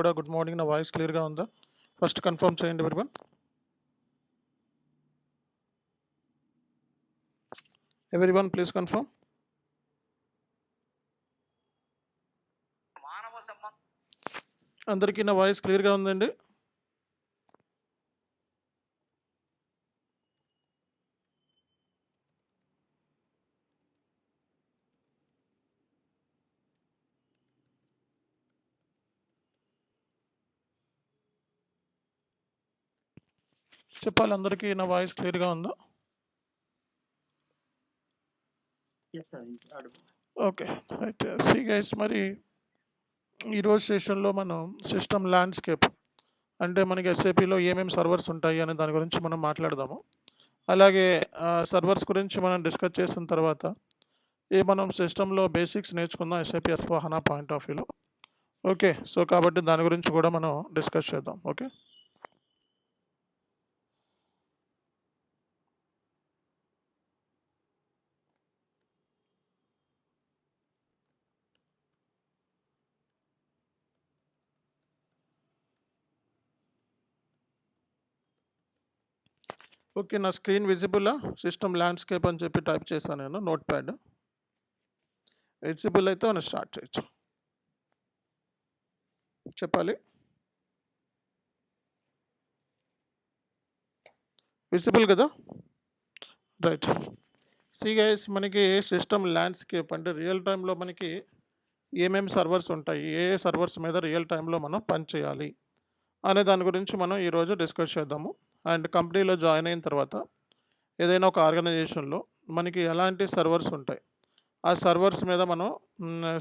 కూడా good morning. నా voice క్లియర్గా ఉందా? ఫస్ట్ కన్ఫర్మ్ చేయండి ఎవరివన్. Everyone please confirm. అందరికీ నా వాయిస్ క్లియర్గా ఉందండి? చెప్పాలి, అందరికీ నా వాయిస్ క్లియర్గా ఉందా? Okay right. సి గైస్, మరి ఈరోజు సెషన్లో మనం సిస్టమ్ ల్యాండ్స్కేప్ అంటే మనకి ఎస్ఏపిలో ఏమేమి సర్వర్స్ ఉంటాయి అనే దాని గురించి మనం మాట్లాడదాము. అలాగే సర్వర్స్ గురించి మనం డిస్కస్ చేసిన తర్వాత మనం సిస్టంలో బేసిక్స్ నేర్చుకుందాం ఎస్ఏపి S/4HANA పాయింట్ ఆఫ్ వ్యూలో. ఓకే, సో కాబట్టి దాని గురించి కూడా మనం డిస్కస్ చేద్దాం. Okay, okay. నా స్క్రీన్ విజిబుల్లా? సిస్టమ్ ల్యాండ్స్కేప్ అని చెప్పి టైప్ చేశాను నేను నోట్ ప్యాడ్. విజిబుల్ అయితే మనం స్టార్ట్ చేయొచ్చు. చెప్పాలి, విజిబుల్ కదా? రైట్. సి గైస్, మనకి సిస్టమ్ ల్యాండ్స్కేప్ అంటే రియల్ టైంలో మనకి ఏమేమి సర్వర్స్ ఉంటాయి, ఏ సర్వర్స్ మీద రియల్ టైంలో మనం పని చేయాలి అనే దాని గురించి మనం ఈరోజు డిస్కస్ చేద్దాము. అండ్ కంపెనీలో జాయిన్ అయిన తర్వాత ఏదైనా ఒక ఆర్గనైజేషన్లో మనకి ఎలాంటి సర్వర్స్ ఉంటాయి, ఆ సర్వర్స్ మీద మనం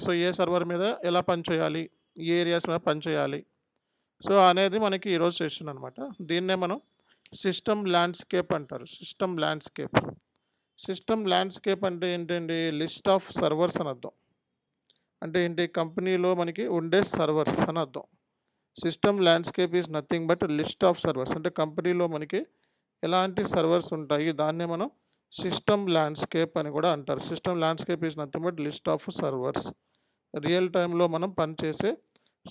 సో ఏ సర్వర్ మీద ఎలా పని చేయాలి, ఏ ఏరియాస్ మీద పని చేయాలి, సో అనేది మనకి ఈరోజు సెషన్ అనమాట. దీన్నే మనం సిస్టమ్ ల్యాండ్స్కేప్ అంటారు. సిస్టమ్ ల్యాండ్స్కేప్ అంటే ఏంటండి? లిస్ట్ ఆఫ్ సర్వర్స్ అని అర్థం. అంటే ఏంటి? కంపెనీలో మనకి ఉండే సర్వర్స్ అని అర్థం. System landscape is nothing but list of servers. అంటే కంపెనీలో మనకి ఎలాంటి సర్వర్స్ ఉంటాయి దాన్నే మనం సిస్టమ్ ల్యాండ్స్కేప్ అని కూడా అంటారు. System landscape is nothing but list of servers. Real టైంలో మనం పనిచేసే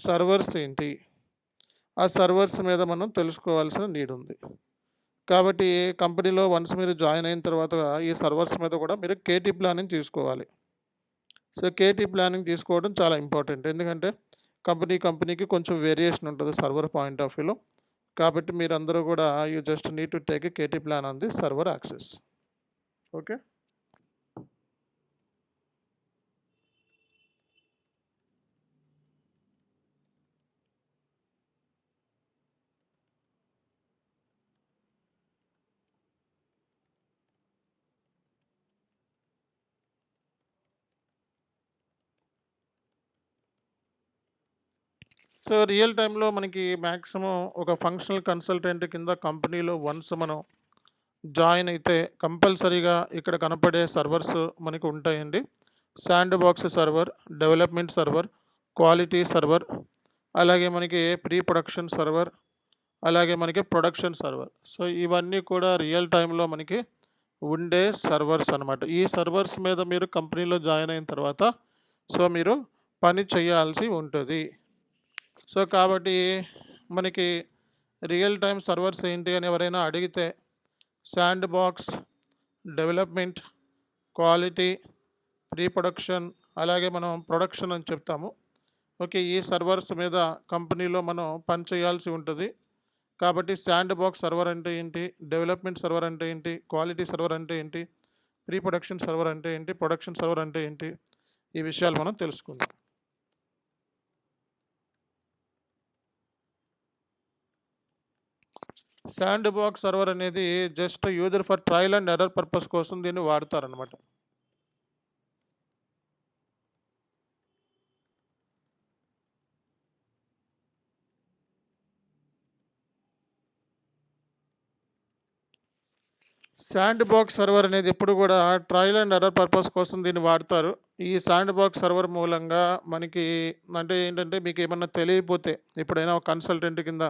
సర్వర్స్ ఏంటి, ఆ సర్వర్స్ మీద మనం తెలుసుకోవాల్సిన నీడ్ ఉంది. కాబట్టి కంపెనీలో వన్స్ మీరు జాయిన్ అయిన తర్వాత ఈ సర్వర్స్ మీద కూడా మీరు కేటీ ప్లానింగ్ తీసుకోవాలి. సో కేటీ ప్లానింగ్ తీసుకోవడం చాలా ఇంపార్టెంట్. ఎందుకంటే కంపెనీకి కొంచెం వేరియేషన్ ఉంటుంది సర్వర్ పాయింట్ ఆఫ్ వ్యూలో. కాబట్టి మీరందరూ కూడా you just need to take a KT plan on the server access. Okay, so real టైంలో మనకి మ్యాక్సిమం ఒక ఫంక్షనల్ కన్సల్టెంట్ కింద కంపెనీలో వన్స్ మనం జాయిన్ అయితే కంపల్సరీగా ఇక్కడ కనపడే సర్వర్స్ మనకి ఉంటాయండి. Sand box server, development server, quality server, అలాగే మనకి ప్రీ ప్రొడక్షన్ సర్వర్, అలాగే మనకి ప్రొడక్షన్ సర్వర్. సో ఇవన్నీ కూడా రియల్ టైంలో మనకి ఉండే సర్వర్స్ అనమాట. ఈ సర్వర్స్ మీద మీరు కంపెనీలో జాయిన్ అయిన తర్వాత సో మీరు పని చేయాల్సి ఉంటుంది. సో కాబట్టి మనకి రియల్ టైం సర్వర్స్ ఏంటి అని ఎవరైనా అడిగితే sand box, development, quality, pre production, అలాగే మనం ప్రొడక్షన్ అని చెప్తాము. ఓకే, ఈ సర్వర్స్ మీద కంపెనీలో మనం పని చేయాల్సి ఉంటుంది. కాబట్టి శాండ్ బాక్స్ సర్వర్ అంటే ఏంటి, డెవలప్మెంట్ సర్వర్ అంటే ఏంటి, క్వాలిటీ సర్వర్ అంటే ఏంటి, ప్రీ ప్రొడక్షన్ సర్వర్ అంటే ఏంటి, ప్రొడక్షన్ సర్వర్ అంటే ఏంటి, ఈ విషయాలు మనం తెలుసుకుందాం. శాండ్ బాక్స్ సర్వర్ అనేది just user for trial and error purpose కోసం దీన్ని వాడతారనమాట. శాండ్ బాక్స్ సర్వర్ అనేది ఎప్పుడు కూడా ట్రయల్ అండ్ ఎర్రర్ పర్పస్ కోసం దీన్ని వాడతారు. ఈ శాండ్ బాక్స్ సర్వర్ మూలంగా మనకి అంటే ఏంటంటే మీకు ఏమన్నా తెలియకపోతే ఎప్పుడైనా ఒక కన్సల్టెంట్ కింద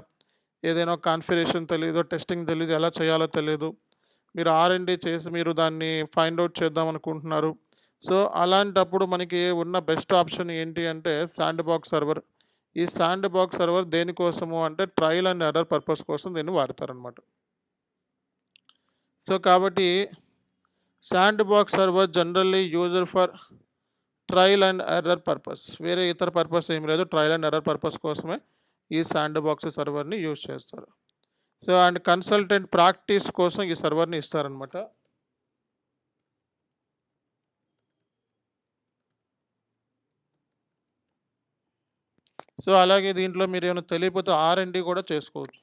ఏదైనా ఒక కాన్ఫిగరేషన్ తెలియదు, టెస్టింగ్ తెలియదు, ఎలా చేయాలో తెలియదు, మీరు R&D చేసి మీరు దాన్ని ఫైండ్ అవుట్ చేద్దాం అనుకుంటున్నారు. సో అలాంటప్పుడు మనకి ఉన్న బెస్ట్ ఆప్షన్ ఏంటి అంటే శాండ్ బాక్స్ సర్వర్. ఈ శాండ్ బాక్స్ సర్వర్ దేనికోసము అంటే ట్రయల్ అండ్ ఎర్రర్ పర్పస్ కోసం దీన్ని వాడతారనమాట. సో కాబట్టి sand box server generally used for trial and error purpose. వేరే ఇతర పర్పస్ ఏం లేదు, ట్రయల్ అండ్ ఎర్రర్ పర్పస్ కోసమే ఈ శాండ్ బాక్స్ సర్వర్ని యూజ్ చేస్తారు. సో అండ్ కన్సల్టెంట్ ప్రాక్టీస్ కోసం ఈ సర్వర్ని ఇస్తారనమాట. సో అలాగే దీంట్లో మీరు ఏమైనా తెలియకపోతే R&D కూడా చేసుకోవచ్చు.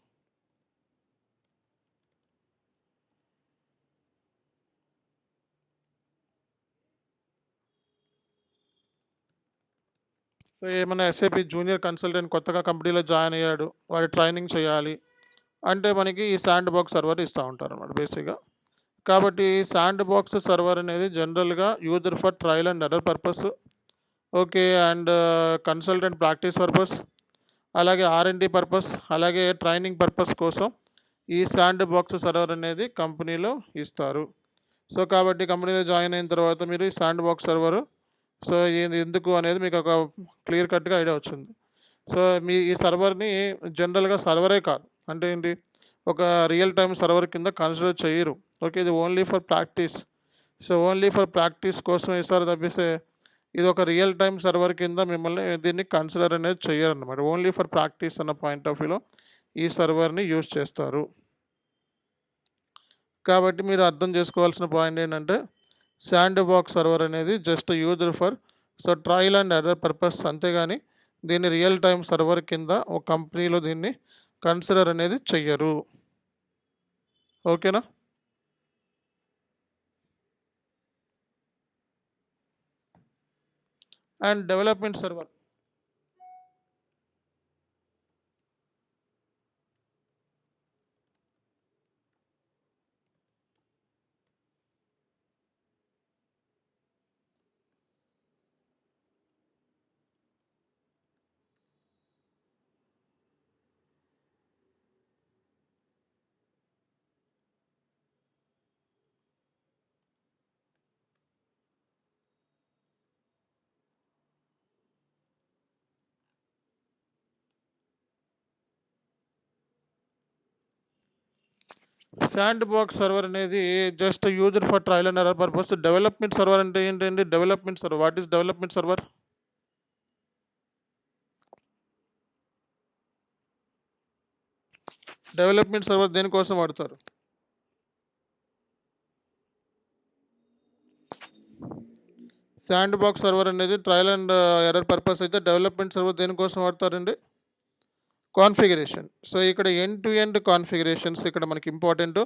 సో ఏమైనా SAP జూనియర్ కన్సల్టెంట్ కొత్తగా కంపెనీలో జాయిన్ అయ్యాడు, వాడి ట్రైనింగ్ చేయాలి అంటే మనకి ఈ శాండ్ బాక్స్ సర్వర్ ఇస్తూ ఉంటారు అన్నమాట బేసిక్గా. కాబట్టి శాండ్ బాక్స్ సర్వర్ అనేది జనరల్గా used for trial and error purpose, okay, and consultant practice purpose, అలాగే R&D పర్పస్, అలాగే ట్రైనింగ్ పర్పస్ కోసం ఈ శాండ్ బాక్స్ సర్వర్ అనేది కంపెనీలో ఇస్తారు. సో కాబట్టి కంపెనీలో జాయిన్ అయిన తర్వాత మీరు ఈ శాండ్ బాక్స్ సర్వర్ సో ఎందుకు అనేది మీకు ఒక క్లియర్ కట్గా ఐడియా వచ్చింది. సో మీ ఈ సర్వర్ని జనరల్గా సర్వరే కాదు, అంటే ఏంటి, ఒక రియల్ టైమ్ సర్వర్ కింద కన్సిడర్ చేయరు. ఓకే, ఇది only for practice. So only for practice కోసం ఇస్తారు తప్పిస్తే ఇది ఒక రియల్ టైమ్ సర్వర్ కింద మిమ్మల్ని దీన్ని కన్సిడర్ అనేది చేయరు అన్నమాట. ఓన్లీ ఫర్ ప్రాక్టీస్ అన్న పాయింట్ ఆఫ్ వ్యూలో ఈ సర్వర్ని యూజ్ చేస్తారు. కాబట్టి మీరు అర్థం చేసుకోవాల్సిన పాయింట్ ఏంటంటే శాండ్ బాక్స్ సర్వర్ అనేది just used for so trial and error purpose, అంతేగాని దీన్ని రియల్ టైమ్ సర్వర్ కింద ఒక కంపెనీలో దీన్ని కన్సిడర్ అనేది చెయ్యరు. ఓకేనా? And development server, sandbox server అనేది just used for trial and error purpose. Development server అంటే ఏంటండి? Development server, what is development server? Development server దేనికోసం వాడతారు? శాండ్ బాక్స్ సర్వర్ అనేది ట్రయల్ అండ్ ఎర్రర్ పర్పస్ అయితే డెవలప్మెంట్ సర్వర్ దేనికోసం వాడతారండి? Configuration. So ఇక్కడ ఎండ్ టు ఎండ్ కాన్ఫిగరేషన్స్ ఇక్కడ మనకి ఇంపార్టెంట్.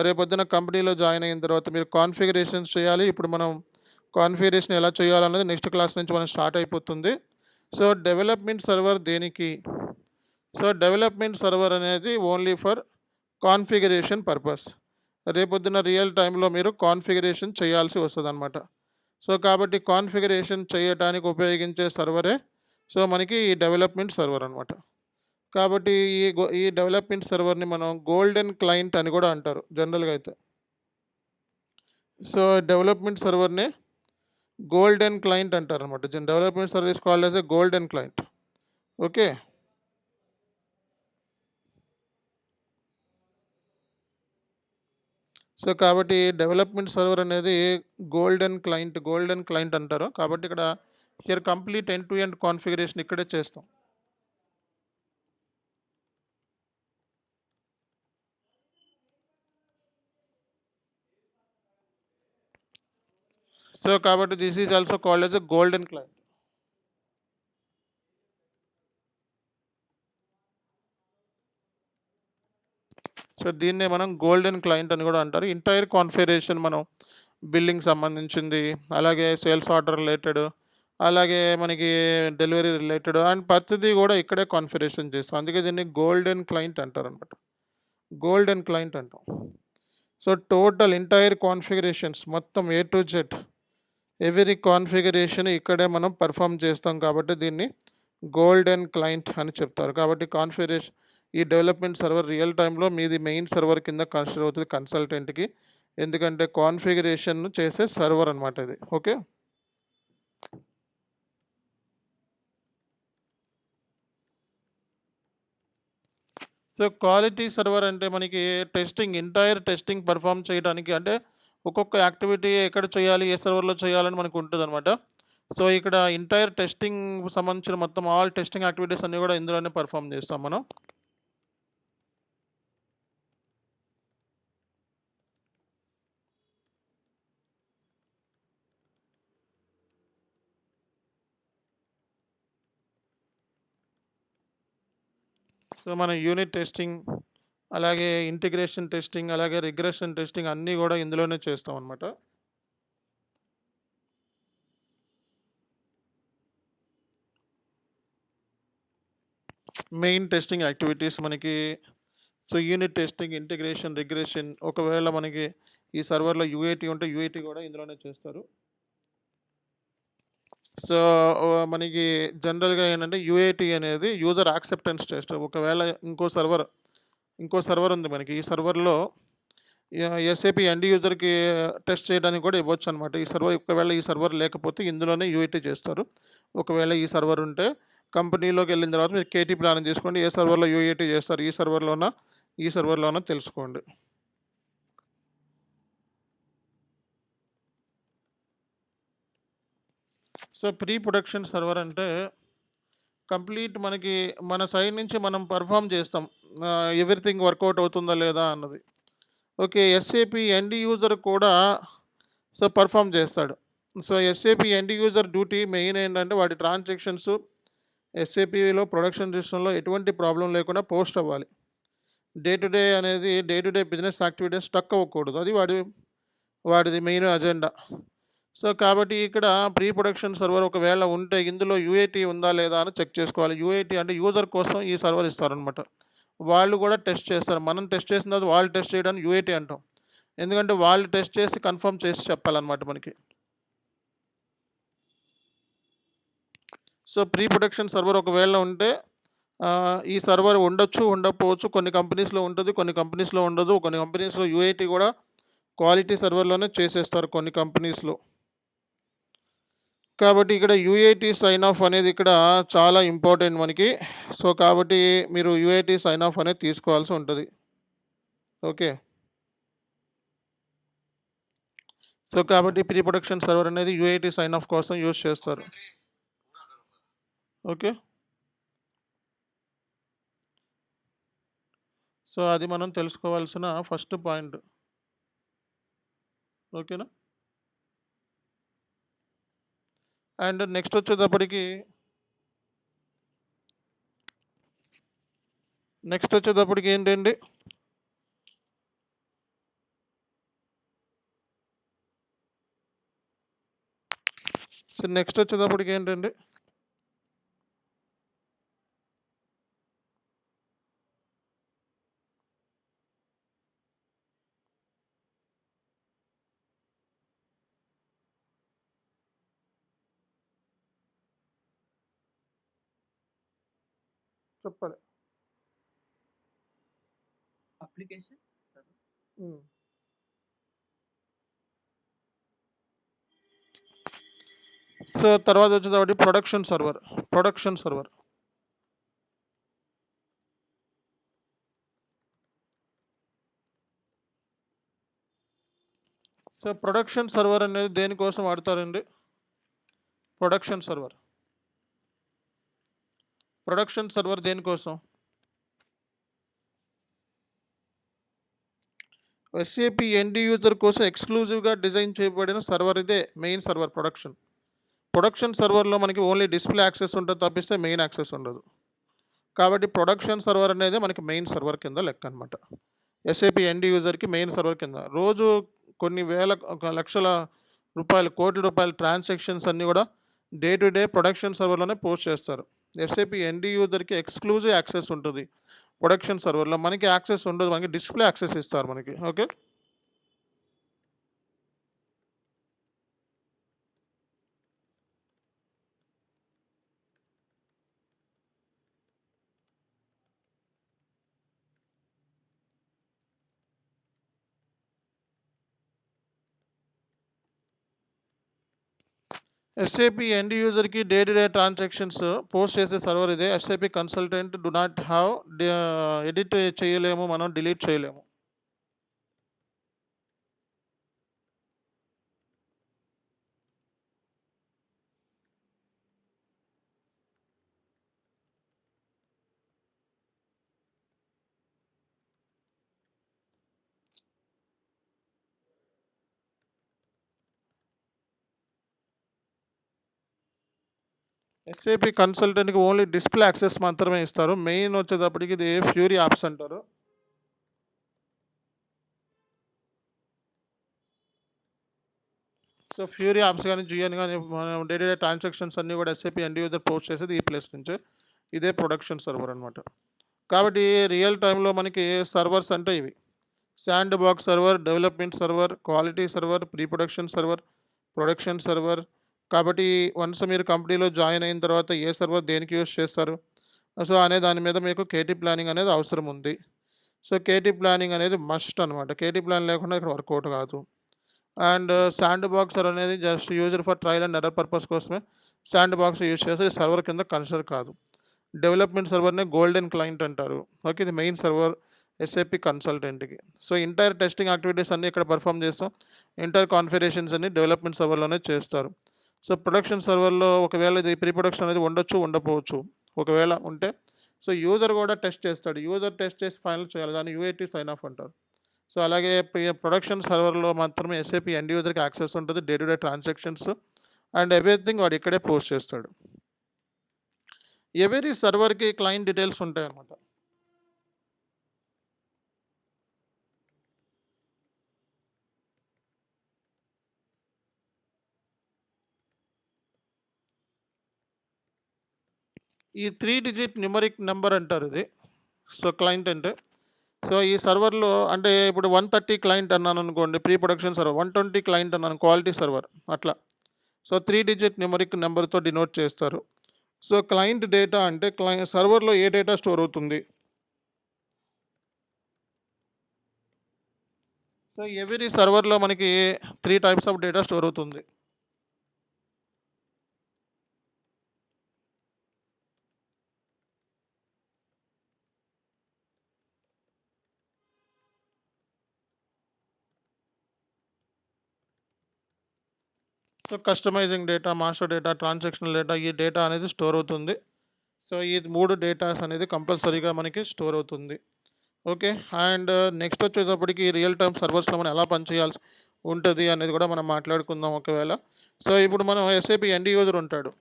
రేపొద్దున కంపెనీలో జాయిన్ అయిన తర్వాత మీరు కాన్ఫిగరేషన్స్ చేయాలి. ఇప్పుడు మనం కాన్ఫిగరేషన్ ఎలా చేయాలన్నది నెక్స్ట్ క్లాస్ నుంచి మనం స్టార్ట్ అయిపోతుంది. సో డెవలప్మెంట్ సర్వర్ దేనికి? సో డెవలప్మెంట్ సర్వర్ అనేది ఓన్లీ ఫర్ కాన్ఫిగరేషన్ పర్పస్. రేపొద్దున రియల్ టైంలో మీరు కాన్ఫిగరేషన్ చేయాల్సి వస్తుంది అనమాట. సో కాబట్టి కాన్ఫిగరేషన్ చేయడానికి ఉపయోగించే సర్వరే సో మనకి ఈ డెవలప్మెంట్ సర్వర్ అనమాట. కాబట్టి ఈ డెవలప్మెంట్ సర్వర్ని మనం గోల్డెన్ క్లయింట్ అని కూడా అంటారు జనరల్గా అయితే. సో డెవలప్మెంట్ సర్వర్ని గోల్డెన్ క్లయింట్ అంటారు అనమాట. Development service called as a golden client. Okay, so కాబట్టి డెవలప్మెంట్ సర్వర్ అనేది గోల్డెన్ క్లయింట్ అంటారు. కాబట్టి ఇక్కడ here complete end to end configuration ఇక్కడే చేస్తాం. సో కాబట్టి this is also called as a golden client. So దీన్నే మనం గోల్డెన్ క్లయింట్ అని కూడా అంటారు. ఎంటైర్ కాన్ఫిగరేషన్ మనం బిల్లింగ్ సంబంధించింది, అలాగే సేల్స్ ఆర్డర్ రిలేటెడ్, అలాగే మనకి డెలివరీ రిలేటెడ్ అండ్ ప్రతిదీ కూడా ఇక్కడే కాన్ఫిగరేషన్ చేస్తాం. అందుకే దీన్ని గోల్డెన్ క్లయింట్ అంటారు అనమాట. గోల్డెన్ క్లయింట్ అంటాం. సో టోటల్ ఎంటైర్ కాన్ఫిగరేషన్స్ మొత్తం A to Z every configuration ఇక్కడే మనం పర్ఫామ్ చేస్తాం కాబట్టి దీన్ని గోల్డెన్ క్లయింట్ అని చెప్తారు. కాబట్టి కాన్ఫిగరేషన్ ఈ డెవలప్మెంట్ సర్వర్ రియల్ టైంలో మీది మెయిన్ సర్వర్ కింద కన్సిడర్ అవుతుంది కన్సల్టెంట్కి, ఎందుకంటే కాన్ఫిగరేషన్ చేసే సర్వర్ అనమాట ఇది. ఓకే, సో, క్వాలిటీ సర్వర్ అంటే మనకి ఎంటైర్ టెస్టింగ్ పెర్ఫార్మ్ చేయడానికి అంటే ఒక్కొక్క యాక్టివిటీ ఎక్కడ చేయాలి, ఏ సర్వర్‌లో చేయాలని మనకు ఉంటదనమాట. సో, ఇక్కడ ఎంటైర్ టెస్టింగ్ సంబంధించిన మొత్తం ఆల్ టెస్టింగ్ యాక్టివిటీస్ అన్నీ గూడా ఇందులోనే పెర్ఫార్మ్ చేస్తాం మనం. సో, మన యూనిట్ టెస్టింగ్, అలాగే ఇంటిగ్రేషన్ టెస్టింగ్, అలాగే రిగ్రెషన్ టెస్టింగ్ అన్నీ గూడా ఇందులోనే చేస్తామనమాట. మెయిన్ టెస్టింగ్ యాక్టివిటీస్ మనకి so, unit testing, integration, regression ఒకవేళ మనకి ఈ సర్వర్‌లో యూఏటీ ఉంటే యూఏటీ గూడా ఇందులోనే చేస్తారు. సో, మనకి జనరల్‌గా ఏంటంటే యూఏటీ అనేది యూజర్ యాక్సెప్టెన్స్ టెస్ట్. ఒకవేళ ఇంకో సర్వర్ ఉంది మనకి. ఈ సర్వర్‌లో ఎస్ఏపీ ఎండ్ యూజర్‌కి టెస్ట్ చేయడానికి కూడా ఇవ్వొచ్చనమాట. ఒకవేళ ఈ సర్వర్ లేకపోతే ఇందులోనే యూఏటీ చేస్తారు. ఒకవేళ ఈ సర్వర్ ఉంటే కంపెనీలోకెళ్ళిన తర్వాత మీరు కేటీ ప్లాన్ చేసుకోండి. ఏ సర్వర్‌లో యూఏటీ చేస్తారు? ఈ సర్వర్‌లోనా తెలుసుకోండి. సో, ప్రీ ప్రొడక్షన్ సర్వర్ అంటే కంప్లీట్ మనకి మన సైడ్ నుంచి మనం పెర్ఫార్మ్ చేస్తాం. ఎవ్రీథింగ్ వర్కౌట్ అవుతుందా లేదా అన్నది. ఓకే. ఎస్ఏపీ ఎండ్ యూజర్ కూడా సో, పెర్ఫార్మ్ చేస్తాడు. So, SAP end user duty main ఏంటంటే వాడి ట్రాన్సాక్షన్స్ ఎస్ఏపీలో ప్రొడక్షన్ సిస్టమ్‌లో ఎటువంటి ప్రాబ్లమ్ లేకుండా పోస్ట్ అవ్వాలి. Day to day business activities stuck అవ్వకూడదు. అది వాడిది మెయిన్ అజెండా. సో, కాబట్టి ఇక్కడ ప్రీ ప్రొడక్షన్ సర్వర్ ఒకవేళ ఉంటే ఇందులో యూఏటీ ఉందా లేదా అని చెక్ చేసుకోవాలి. యూఏటీ అంటే యూజర్ కోసం ఈ సర్వర్ ఇస్తారనమాట. వాళ్ళు కూడా టెస్ట్ చేస్తారు. మనం టెస్ట్ చేసిన తర్వాత వాళ్ళు టెస్ట్ చేయడానికి యూఏటీ అంటాం. ఎందుకంటే వాళ్ళు టెస్ట్ చేసి కన్ఫర్మ్ చేసి చెప్పాలన్నమాట మనకి. సో, ప్రీ ప్రొడక్షన్ సర్వర్ ఒకవేళ ఉంటే ఈ సర్వర్ ఉండొచ్చు, ఉండకపోవచ్చు. కొన్ని కంపెనీస్‌లో ఉంటది, కొన్ని కంపెనీస్‌లో ఉండదు. కొన్ని కంపెనీస్‌లో యూఏటీ కూడా క్వాలిటీ సర్వర్‌లోనే చేసేస్తారు కొన్ని కంపెనీస్‌లో. కాబట్టి ఇక్కడ యూఏటీ సైన్ ఆఫ్ అనేది ఇక్కడ చాలా ఇంపార్టెంట్ మనకి. సో, కాబట్టి మీరు యూఏటీ సైన్ ఆఫ్ అనేది తీసుకోవాల్సి ఉంటది. ఓకే. సో, కాబట్టి ప్రీ ప్రొడక్షన్ సర్వర్ అనేది యూఏటీ సైన్ ఆఫ్ కోసం యూజ్ చేస్తారు. ఓకే. సో, అది మనం తెలుసుకోవాల్సిన ఫస్ట్ పాయింట్. ఓకేనా? అండ్ నెక్స్ట్ వచ్చేటప్పటికి ఏంటండి? సో, నెక్స్ట్ వచ్చేటప్పటికి ఏంటండి? చెప్పాలి. Application server. హ్మ్. సో, తర్వాత వచ్చేటప్పటికి production server. So, production server అనేది దేనికోసం వాడతారండి? ప్రొడక్షన్ సర్వర్ దేనికోసం? ఎస్ఏపీ ఎండ్ యూజర్ కోసం ఎక్స్క్లూజివ్‌గా డిజైన్ చేయబడిన సర్వర్ ఇదే మెయిన్ సర్వర్ ప్రొడక్షన్. ప్రొడక్షన్ సర్వర్‌లో మనకి ఓన్లీ డిస్‌ప్లే యాక్సెస్ ఉంటది తప్పిస్తే మెయిన్ యాక్సెస్ ఉండదు. కాబట్టి ప్రొడక్షన్ సర్వర్ అనేది మనకి మెయిన్ సర్వర్ కింద లెక్కనమాట. ఎస్ఏపీ ఎండ్ యూజర్‌కి మెయిన్ సర్వర్ కింద. రోజు కొన్ని వేల ఒక లక్షల రూపాయలు, కోట్ల రూపాయల ట్రాన్సాక్షన్స్ అన్నీ గూడా డే టు డే ప్రొడక్షన్ సర్వర్‌లోనే పోస్ట్ చేస్తారు. ఎస్ఏపీ ఎండ్ యూజర్‌కి ఎక్స్‌క్లూజివ్ యాక్సెస్ ఉంటది. ప్రొడక్షన్ సర్వర్‌లో మనకి యాక్సెస్ ఉండదు. మనకి డిస్‌ప్లే యాక్సెస్ ఇస్తారు మనకి. ఓకే. ఎస్ఏపి ఎండ్ యూజర్కి day to day transactions post చేసే సర్వర్ ఇదే. SAP consultant do not have edit చేయలేము, మనం డిలీట్ చేయలేము. ఎస్ఏపి కన్సల్టెంట్కి ఓన్లీ డిస్ప్లే యాక్సెస్ మాత్రమే ఇస్తారు. మెయిన్ వచ్చేటప్పటికి ఇది ఫ్యూరీ యాప్స్ అంటారు. సో ఫ్యూరీ యాప్స్ కానీ జియోని కానీ మనం డే టు డే ట్రాన్సాక్షన్స్ అన్నీ కూడా ఎస్ఏపి ఎండ్ యూజర్ పోస్ట్ చేసేది ఈ ప్లేస్ నుంచే. ఇదే ప్రొడక్షన్ సర్వర్ అనమాట. కాబట్టి రియల్ టైంలో మనకి సర్వర్స్ అంటే ఇవి: sand box server, development server, quality server, pre production server, production server. కాబట్టి వన్స్ మీరు కంపెనీలో జాయిన్ అయిన తర్వాత ఏ సర్వర్ దేనికి యూస్ చేస్తారు సో అనే దాని మీద మీకు కేటీ ప్లానింగ్ అనేది అవసరం ఉంది. సో కేటీ ప్లానింగ్ అనేది మస్ట్ అనమాట. కేటీ ప్లాన్ లేకుండా ఇక్కడ వర్కౌట్ కాదు. అండ్ శాండ్ బాక్సర్ అనేది just user for trial and error purpose కోసమే శాండ్ బాక్స్ యూజ్ చేస్తే సర్వర్ కింద కన్సిడర్ కాదు. డెవలప్మెంట్ సర్వర్నే గోల్డెన్ క్లయింట్ అంటారు. ఓకే, ఇది మెయిన్ సర్వర్ ఎస్ఏపి కన్సల్టెంట్కి. సో ఇంటైర్ టెస్టింగ్ యాక్టివిటీస్ అన్నీ ఇక్కడ పర్ఫామ్ చేస్తాం. ఇంటర్ కాన్ఫిగరేషన్స్ అన్ని డెవలప్మెంట్ సర్వర్లోనే చేస్తారు. సో ప్రొడక్షన్ సర్వర్లో ఒకవేళ ఇది ప్రీ ప్రొడక్షన్ అనేది ఉండొచ్చు, ఉండకపోవచ్చు. ఒకవేళ ఉంటే సో యూజర్ కూడా టెస్ట్ చేస్తాడు. యూజర్ టెస్ట్ చేసి ఫైనల్ చేయాలి, దాన్ని యూఏటీ సైన్ ఆఫ్ అంటారు. సో అలాగే ప్రొడక్షన్ సర్వర్లో మాత్రమే ఎస్ఏపి ఎండ్ యూజర్కి యాక్సెస్ ఉంటుంది, day to day transactions and everything వాడు ఇక్కడే పోస్ట్ చేస్తాడు. ఎవరీ సర్వర్కి క్లయింట్ డీటెయిల్స్ ఉంటాయి అన్నమాట. ఈ 3 డిజిట్ న్యూమరిక్ నెంబర్ అంటారు ఇది. సో క్లయింట్ అంటే సో ఈ సర్వర్లో అంటే ఇప్పుడు 130 క్లయింట్ అన్నాను అనుకోండి, ప్రీ ప్రొడక్షన్ సర్వర్. 120 క్లయింట్ అన్నాను, క్వాలిటీ సర్వర్. అట్లా సో 3 డిజిట్ న్యూమరిక్ నెంబర్తో డినోట్ చేస్తారు. సో క్లయింట్ డేటా అంటే సర్వర్లో ఏ డేటా స్టోర్ అవుతుంది. సో ఎవరీ సర్వర్లో మనకి 3 టైప్స్ ఆఫ్ డేటా స్టోర్ అవుతుంది. So customising data, master data, transactional data, ఈ డేటా అనేది స్టోర్ అవుతుంది. సో ఈ 3 డేటాస్ అనేది కంపల్సరీగా మనకి స్టోర్ అవుతుంది. ఓకే, అండ్ నెక్స్ట్ వచ్చేటప్పటికి రియల్ టైమ్ సర్వర్స్లో మనం ఎలా పనిచేయాల్సి ఉంటుంది అనేది కూడా మనం మాట్లాడుకుందాం ఒకవేళ. సో ఇప్పుడు మనం ఎస్ఏపి ఎండ్ యూజర్ ఉంటాడు.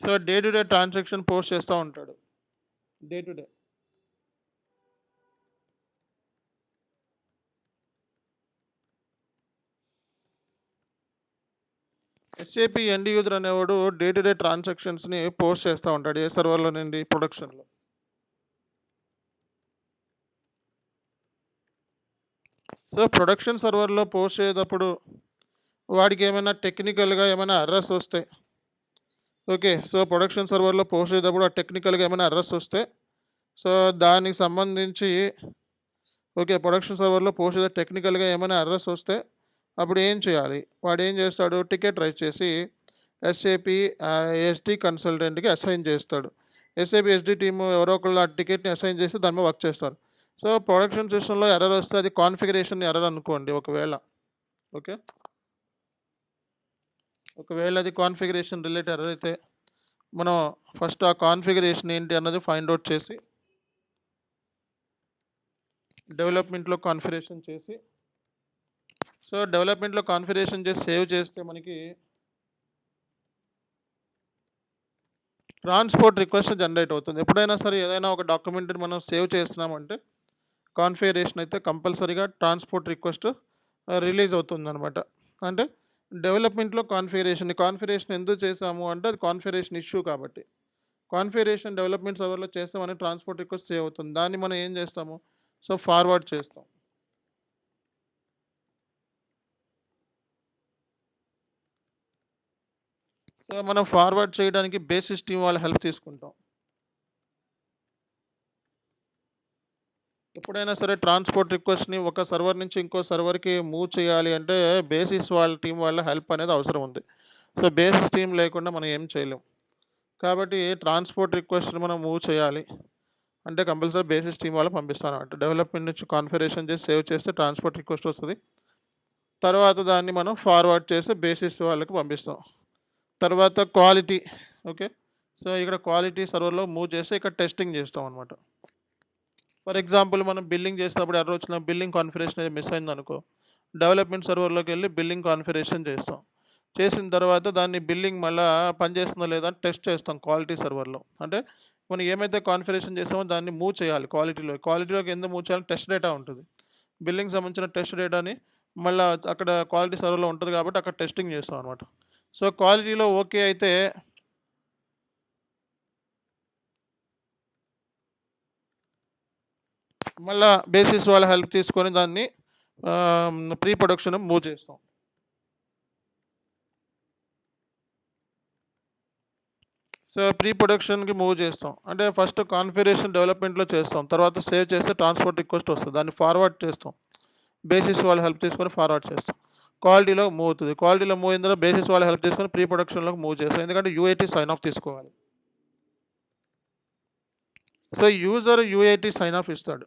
So day to day transaction post చేస్తూ ఉంటాడు, day to day. SAP end user అనేవాడు డే టు డే ట్రాన్సాక్షన్స్ని పోస్ట్ చేస్తూ ఉంటాడు. ఏ సర్వర్లో నుండి? ప్రొడక్షన్లో. సో ప్రొడక్షన్ సర్వర్లో పోస్ట్ చేసేటప్పుడు వాడికి ఏమైనా టెక్నికల్గా ఏమైనా ఎర్రర్స్ వస్తాయి. ఓకే, సో ప్రొడక్షన్ సర్వర్లో పోస్ట్ చేసేటప్పుడు ఆ టెక్నికల్గా ఏమైనా ఎర్రర్స్ వస్తే సో దానికి సంబంధించి ఓకే ప్రొడక్షన్ సర్వర్లో పోస్ట్ చేసే టెక్నికల్గా ఏమైనా ఎర్రర్స్ వస్తే అప్పుడు ఏం చేయాలి? వాడు ఏం చేస్తాడు? టికెట్ రైజ్ చేసి ఎస్ఏపి ఎస్డి కన్సల్టెంట్కి అసైన్ చేస్తాడు. ఎస్ఏపి ఎస్డి టీము ఎవరో ఒకళ్ళు ఆ టికెట్ని అసైన్ చేసి దాని మీద వర్క్ చేస్తారు. సో ప్రొడక్షన్ సిస్టంలో ఎర్రర్ వస్తే అది కాన్ఫిగరేషన్ ఎర్రర్ అనుకోండి ఒకవేళ. ఓకే, ఒకవేళ అది కాన్ఫిగరేషన్ రిలేటెడ్ ఎర్రర్ అయితే మనం ఫస్ట్ ఆ కాన్ఫిగరేషన్ ఏంటి అన్నది ఫైండ్ అవుట్ చేసి డెవలప్మెంట్లో కాన్ఫిగరేషన్ చేసి సో డెవలప్మెంట్లో కాన్ఫిగరేషన్ చేసి సేవ్ చేస్తే మనకి ట్రాన్స్పోర్ట్ రిక్వెస్ట్ జనరేట్ అవుతుంది. ఎప్పుడైనా సరే ఏదైనా ఒక డాక్యుమెంట్ని మనం సేవ్ చేస్తున్నామంటే కాన్ఫిగరేషన్ అయితే కంపల్సరీగా ట్రాన్స్పోర్ట్ రిక్వెస్ట్ రిలీజ్ అవుతుంది అనమాట. అంటే డెవలప్మెంట్లో కాన్ఫిగరేషన్ ఎందుకు చేసాము అంటే అది కాన్ఫిగరేషన్ ఇష్యూ కాబట్టి. కాన్ఫిగరేషన్ డెవలప్మెంట్ సర్వర్లో చేస్తామని ట్రాన్స్పోర్ట్ రిక్వెస్ట్ సేవ్ అవుతుంది. దాన్ని మనం ఏం చేస్తాము? సో ఫార్వర్డ్ చేస్తాం. సో మనం ఫార్వర్డ్ చేయడానికి బేసిస్ టీం వాళ్ళ హెల్ప్ తీసుకుంటాం. ఎప్పుడైనా సరే ట్రాన్స్‌పోర్ట్ రిక్వెస్ట్‌ని ఒక సర్వర్ నుంచి ఇంకో సర్వర్‌కి మూవ్ చేయాలి అంటే బేసిస్ వాళ్ళ టీమ్ వాళ్ళ హెల్ప్ అనేది అవసరం ఉంది. సో, బేసిస్ టీమ్ లేకుండా మనం ఏం చేయలేం. కాబట్టి ట్రాన్స్‌పోర్ట్ రిక్వెస్ట్‌ని మనం మూవ్ చేయాలి అంటే కంపల్సరీ బేసిస్ టీమ్ వాళ్ళకి పంపిస్తానన్నమాట. డెవలప్‌మెంట్ నుంచి కాన్ఫిగరేషన్ చేసి సేవ్ చేస్తే ట్రాన్స్‌పోర్ట్ రిక్వెస్ట్ వస్తది. తర్వాత దాన్ని మనం ఫార్వర్డ్ చేసి బేసిస్ వాళ్ళకి పంపిస్తాం. తర్వాత క్వాలిటీ ఓకే. సో, ఇక్కడ క్వాలిటీ సర్వర్‌లో మూవ్ చేసి ఇక్కడ టెస్టింగ్ చేస్తామన్నమాట. ఫర్ ఎగ్జాంపుల్ మనం బిల్లింగ్ చేసినప్పుడు ఎర్రర్ వచ్చిన బిల్లింగ్ కాన్ఫిగరేషన్ అనేది మిస్ అయిందనుకో, డెవలప్‌మెంట్ సర్వర్‌లోకి వెళ్ళి బిల్లింగ్ కాన్ఫిగరేషన్ చేస్తాం. చేసిన తర్వాత దాన్ని బిల్లింగ్ మళ్ళా పనిచేస్తుందా లేదా అని టెస్ట్ చేస్తాం క్వాలిటీ సర్వర్‌లో. అంటే మనం ఏమైతే కాన్ఫిగరేషన్ చేసామో దాన్ని మూవ్ చేయాలి క్వాలిటీలో. క్వాలిటీలోకి ఎందుకు మూవ్ చేయాలి టెస్ట్ డేటా ఉంటుంది. బిల్లింగ్‌కి సంబంధించిన టెస్ట్ డేటాని మళ్ళా అక్కడ క్వాలిటీ సర్వర్‌లో ఉంటది కాబట్టి అక్కడ టెస్టింగ్ చేస్తాం అనమాట. సో, క్వాలిటీలో ఓకే అయితే మళ్ళా బేసిస్ వాళ్ళ హెల్ప్ తీసుకొని దాన్ని ప్రీ ప్రొడక్షన్ మూవ్ చేస్తాం. సో, ప్రీ ప్రొడక్షన్‌కి మూవ్ చేస్తాం. అంటే ఫస్ట్ కాన్ఫిగరేషన్ డెవలప్‌మెంట్‌లో చేస్తాం. తర్వాత సేవ్ చేస్తే ట్రాన్స్‌పోర్ట్ రిక్వెస్ట్ వస్తది. దాన్ని ఫార్వర్డ్ చేస్తాం. బేసిస్ వాళ్ళ హెల్ప్ తీసుకొని ఫార్వర్డ్ చేస్తాం. క్వాలిటీలో మూవ్ అవుతది. క్వాలిటీలో మూవ్ అయిన తర్వాత బేసిస్ వాళ్ళ హెల్ప్ తీసుకొని ప్రీ ప్రొడక్షన్‌లోకి మూవ్ చేస్తాం. ఎందుకంటే యూఐటీ సైన్ ఆఫ్ తీసుకోవాలి. సో, యూజర్ యూఐటీ సైన్ ఆఫ్ ఇస్తాడు.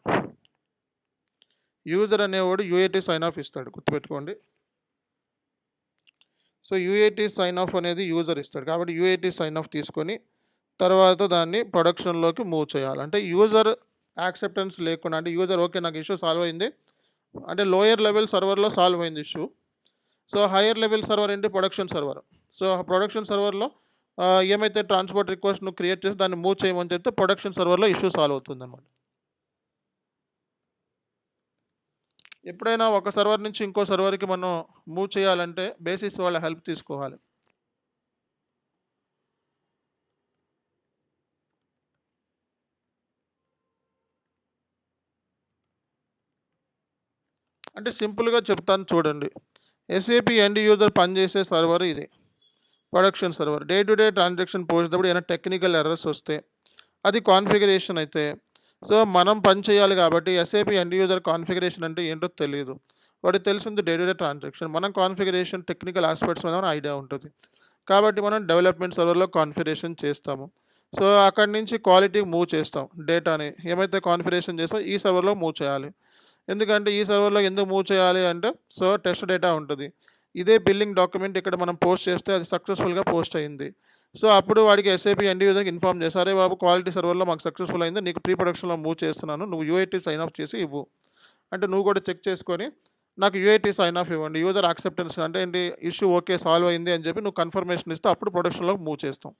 యూజర్ అనేవాడు యూఐటీ సైన్ ఆఫ్ ఇస్తాడు. గుర్తుపెట్టుకోండి. సో, యూఐటీ సైన్ ఆఫ్ అనేది యూజర్ ఇస్తాడు. కాబట్టి యూఐటీ సైన్ ఆఫ్ తీసుకొని తర్వాత దాన్ని ప్రొడక్షన్‌లోకి మూవ్ చేయాలి. అంటే యూజర్ యాక్సెప్టెన్స్ లేకుండా అంటే యూజర్ ఓకే నాకు ఇష్యూ సాల్వ్ అయింది. అంటే లోయర్ లెవెల్ సర్వర్‌లో సాల్వ్ అయింది issue. So, higher level server ఏంటి ప్రొడక్షన్ సర్వర్. సో, ప్రొడక్షన్ సర్వర్‌లో ఏమైతే ట్రాన్స్‌పోర్ట్ రిక్వెస్ట్ నువ్వు క్రియేట్ చేసి దాన్ని మూవ్ చేయమని చెప్తే ప్రొడక్షన్ సర్వర్‌లో ఇష్యూ సాల్వ్ అవుతుందన్నమాట. ఎప్పుడైనా ఒక సర్వర్ నుంచి ఇంకో సర్వర్‌కి మనం మూవ్ చేయాలంటే బేసిస్ వాళ్ళ హెల్ప్ తీసుకోవాలి. అంటే సింపుల్‌గా చెప్తాను చూడండి. ఎస్ఏపీ ఎండ్ యూజర్ పనిచేసే సర్వర్ ఇది. Production server. Day to day transaction పోసేటప్పుడు ఏమైనా టెక్నికల్ ఎర్రర్స్ వస్తే, అది కాన్ఫిగరేషన్ అయితే, సో, మనం పని చేయాలి కాబట్టి ఎస్ఏపీ ఎండ్ యూజర్ కాన్ఫిగరేషన్ అంటే ఏంటో తెలీదు. వాడికి తెలిసింది డే టు డే ట్రాన్సాక్షన్. మనం కాన్ఫిగరేషన్ టెక్నికల్ ఆస్పెక్ట్స్ మీద ఐడియా ఉంటుంది. కాబట్టి మనం డెవలప్‌మెంట్ సర్వర్‌లో కాన్ఫిగరేషన్ చేస్తాము. సో, అక్కడి నుంచి క్వాలిటీకి మూవ్ చేస్తాం డేటాని. ఏమైతే కాన్ఫిగరేషన్ చేసామో ఈ సర్వర్‌లో మూవ్ చేయాలి. ఎందుకంటే ఈ సర్వర్‌లో ఎందుకు మూవ్ చేయాలి అంటే, సో, టెస్ట్ డేటా ఉంటది. ఇదే బిల్లింగ్ డాక్యుమెంట్ ఇక్కడ మనం పోస్ట్ చేస్తే అది సక్సెస్‌ఫుల్‌గా పోస్ట్ అయింది. సో, అప్పుడు వాడికి ఎస్ఏపీ ఎండ్ యూజర్‌కి ఇన్ఫార్మ్ చేసి, "అరే బాబు క్వాలిటీ సర్వర్‌లో మాకు సక్సెస్‌ఫుల్ అయింది. నీకు ప్రీ ప్రొడక్షన్‌లో మూవ్ చేస్తున్నాను. నువ్వు యూఐటీ సైన్ ఆఫ్ చేసి ఇవ్వు." అంటే నువ్వు కూడా చెక్ చేసుకొని నాకు యూఐటీ సైన్ ఆఫ్ ఇవ్వండి. యూజర్ యాక్సెప్టెన్స్ అంటే ఏంటి ఇష్యూ ఓకే సాల్వ్ అయింది అని చెప్పి నువ్వు కన్ఫర్మేషన్ ఇస్తే అప్పుడు ప్రొడక్షన్‌లోకి మూవ్ చేస్తాం.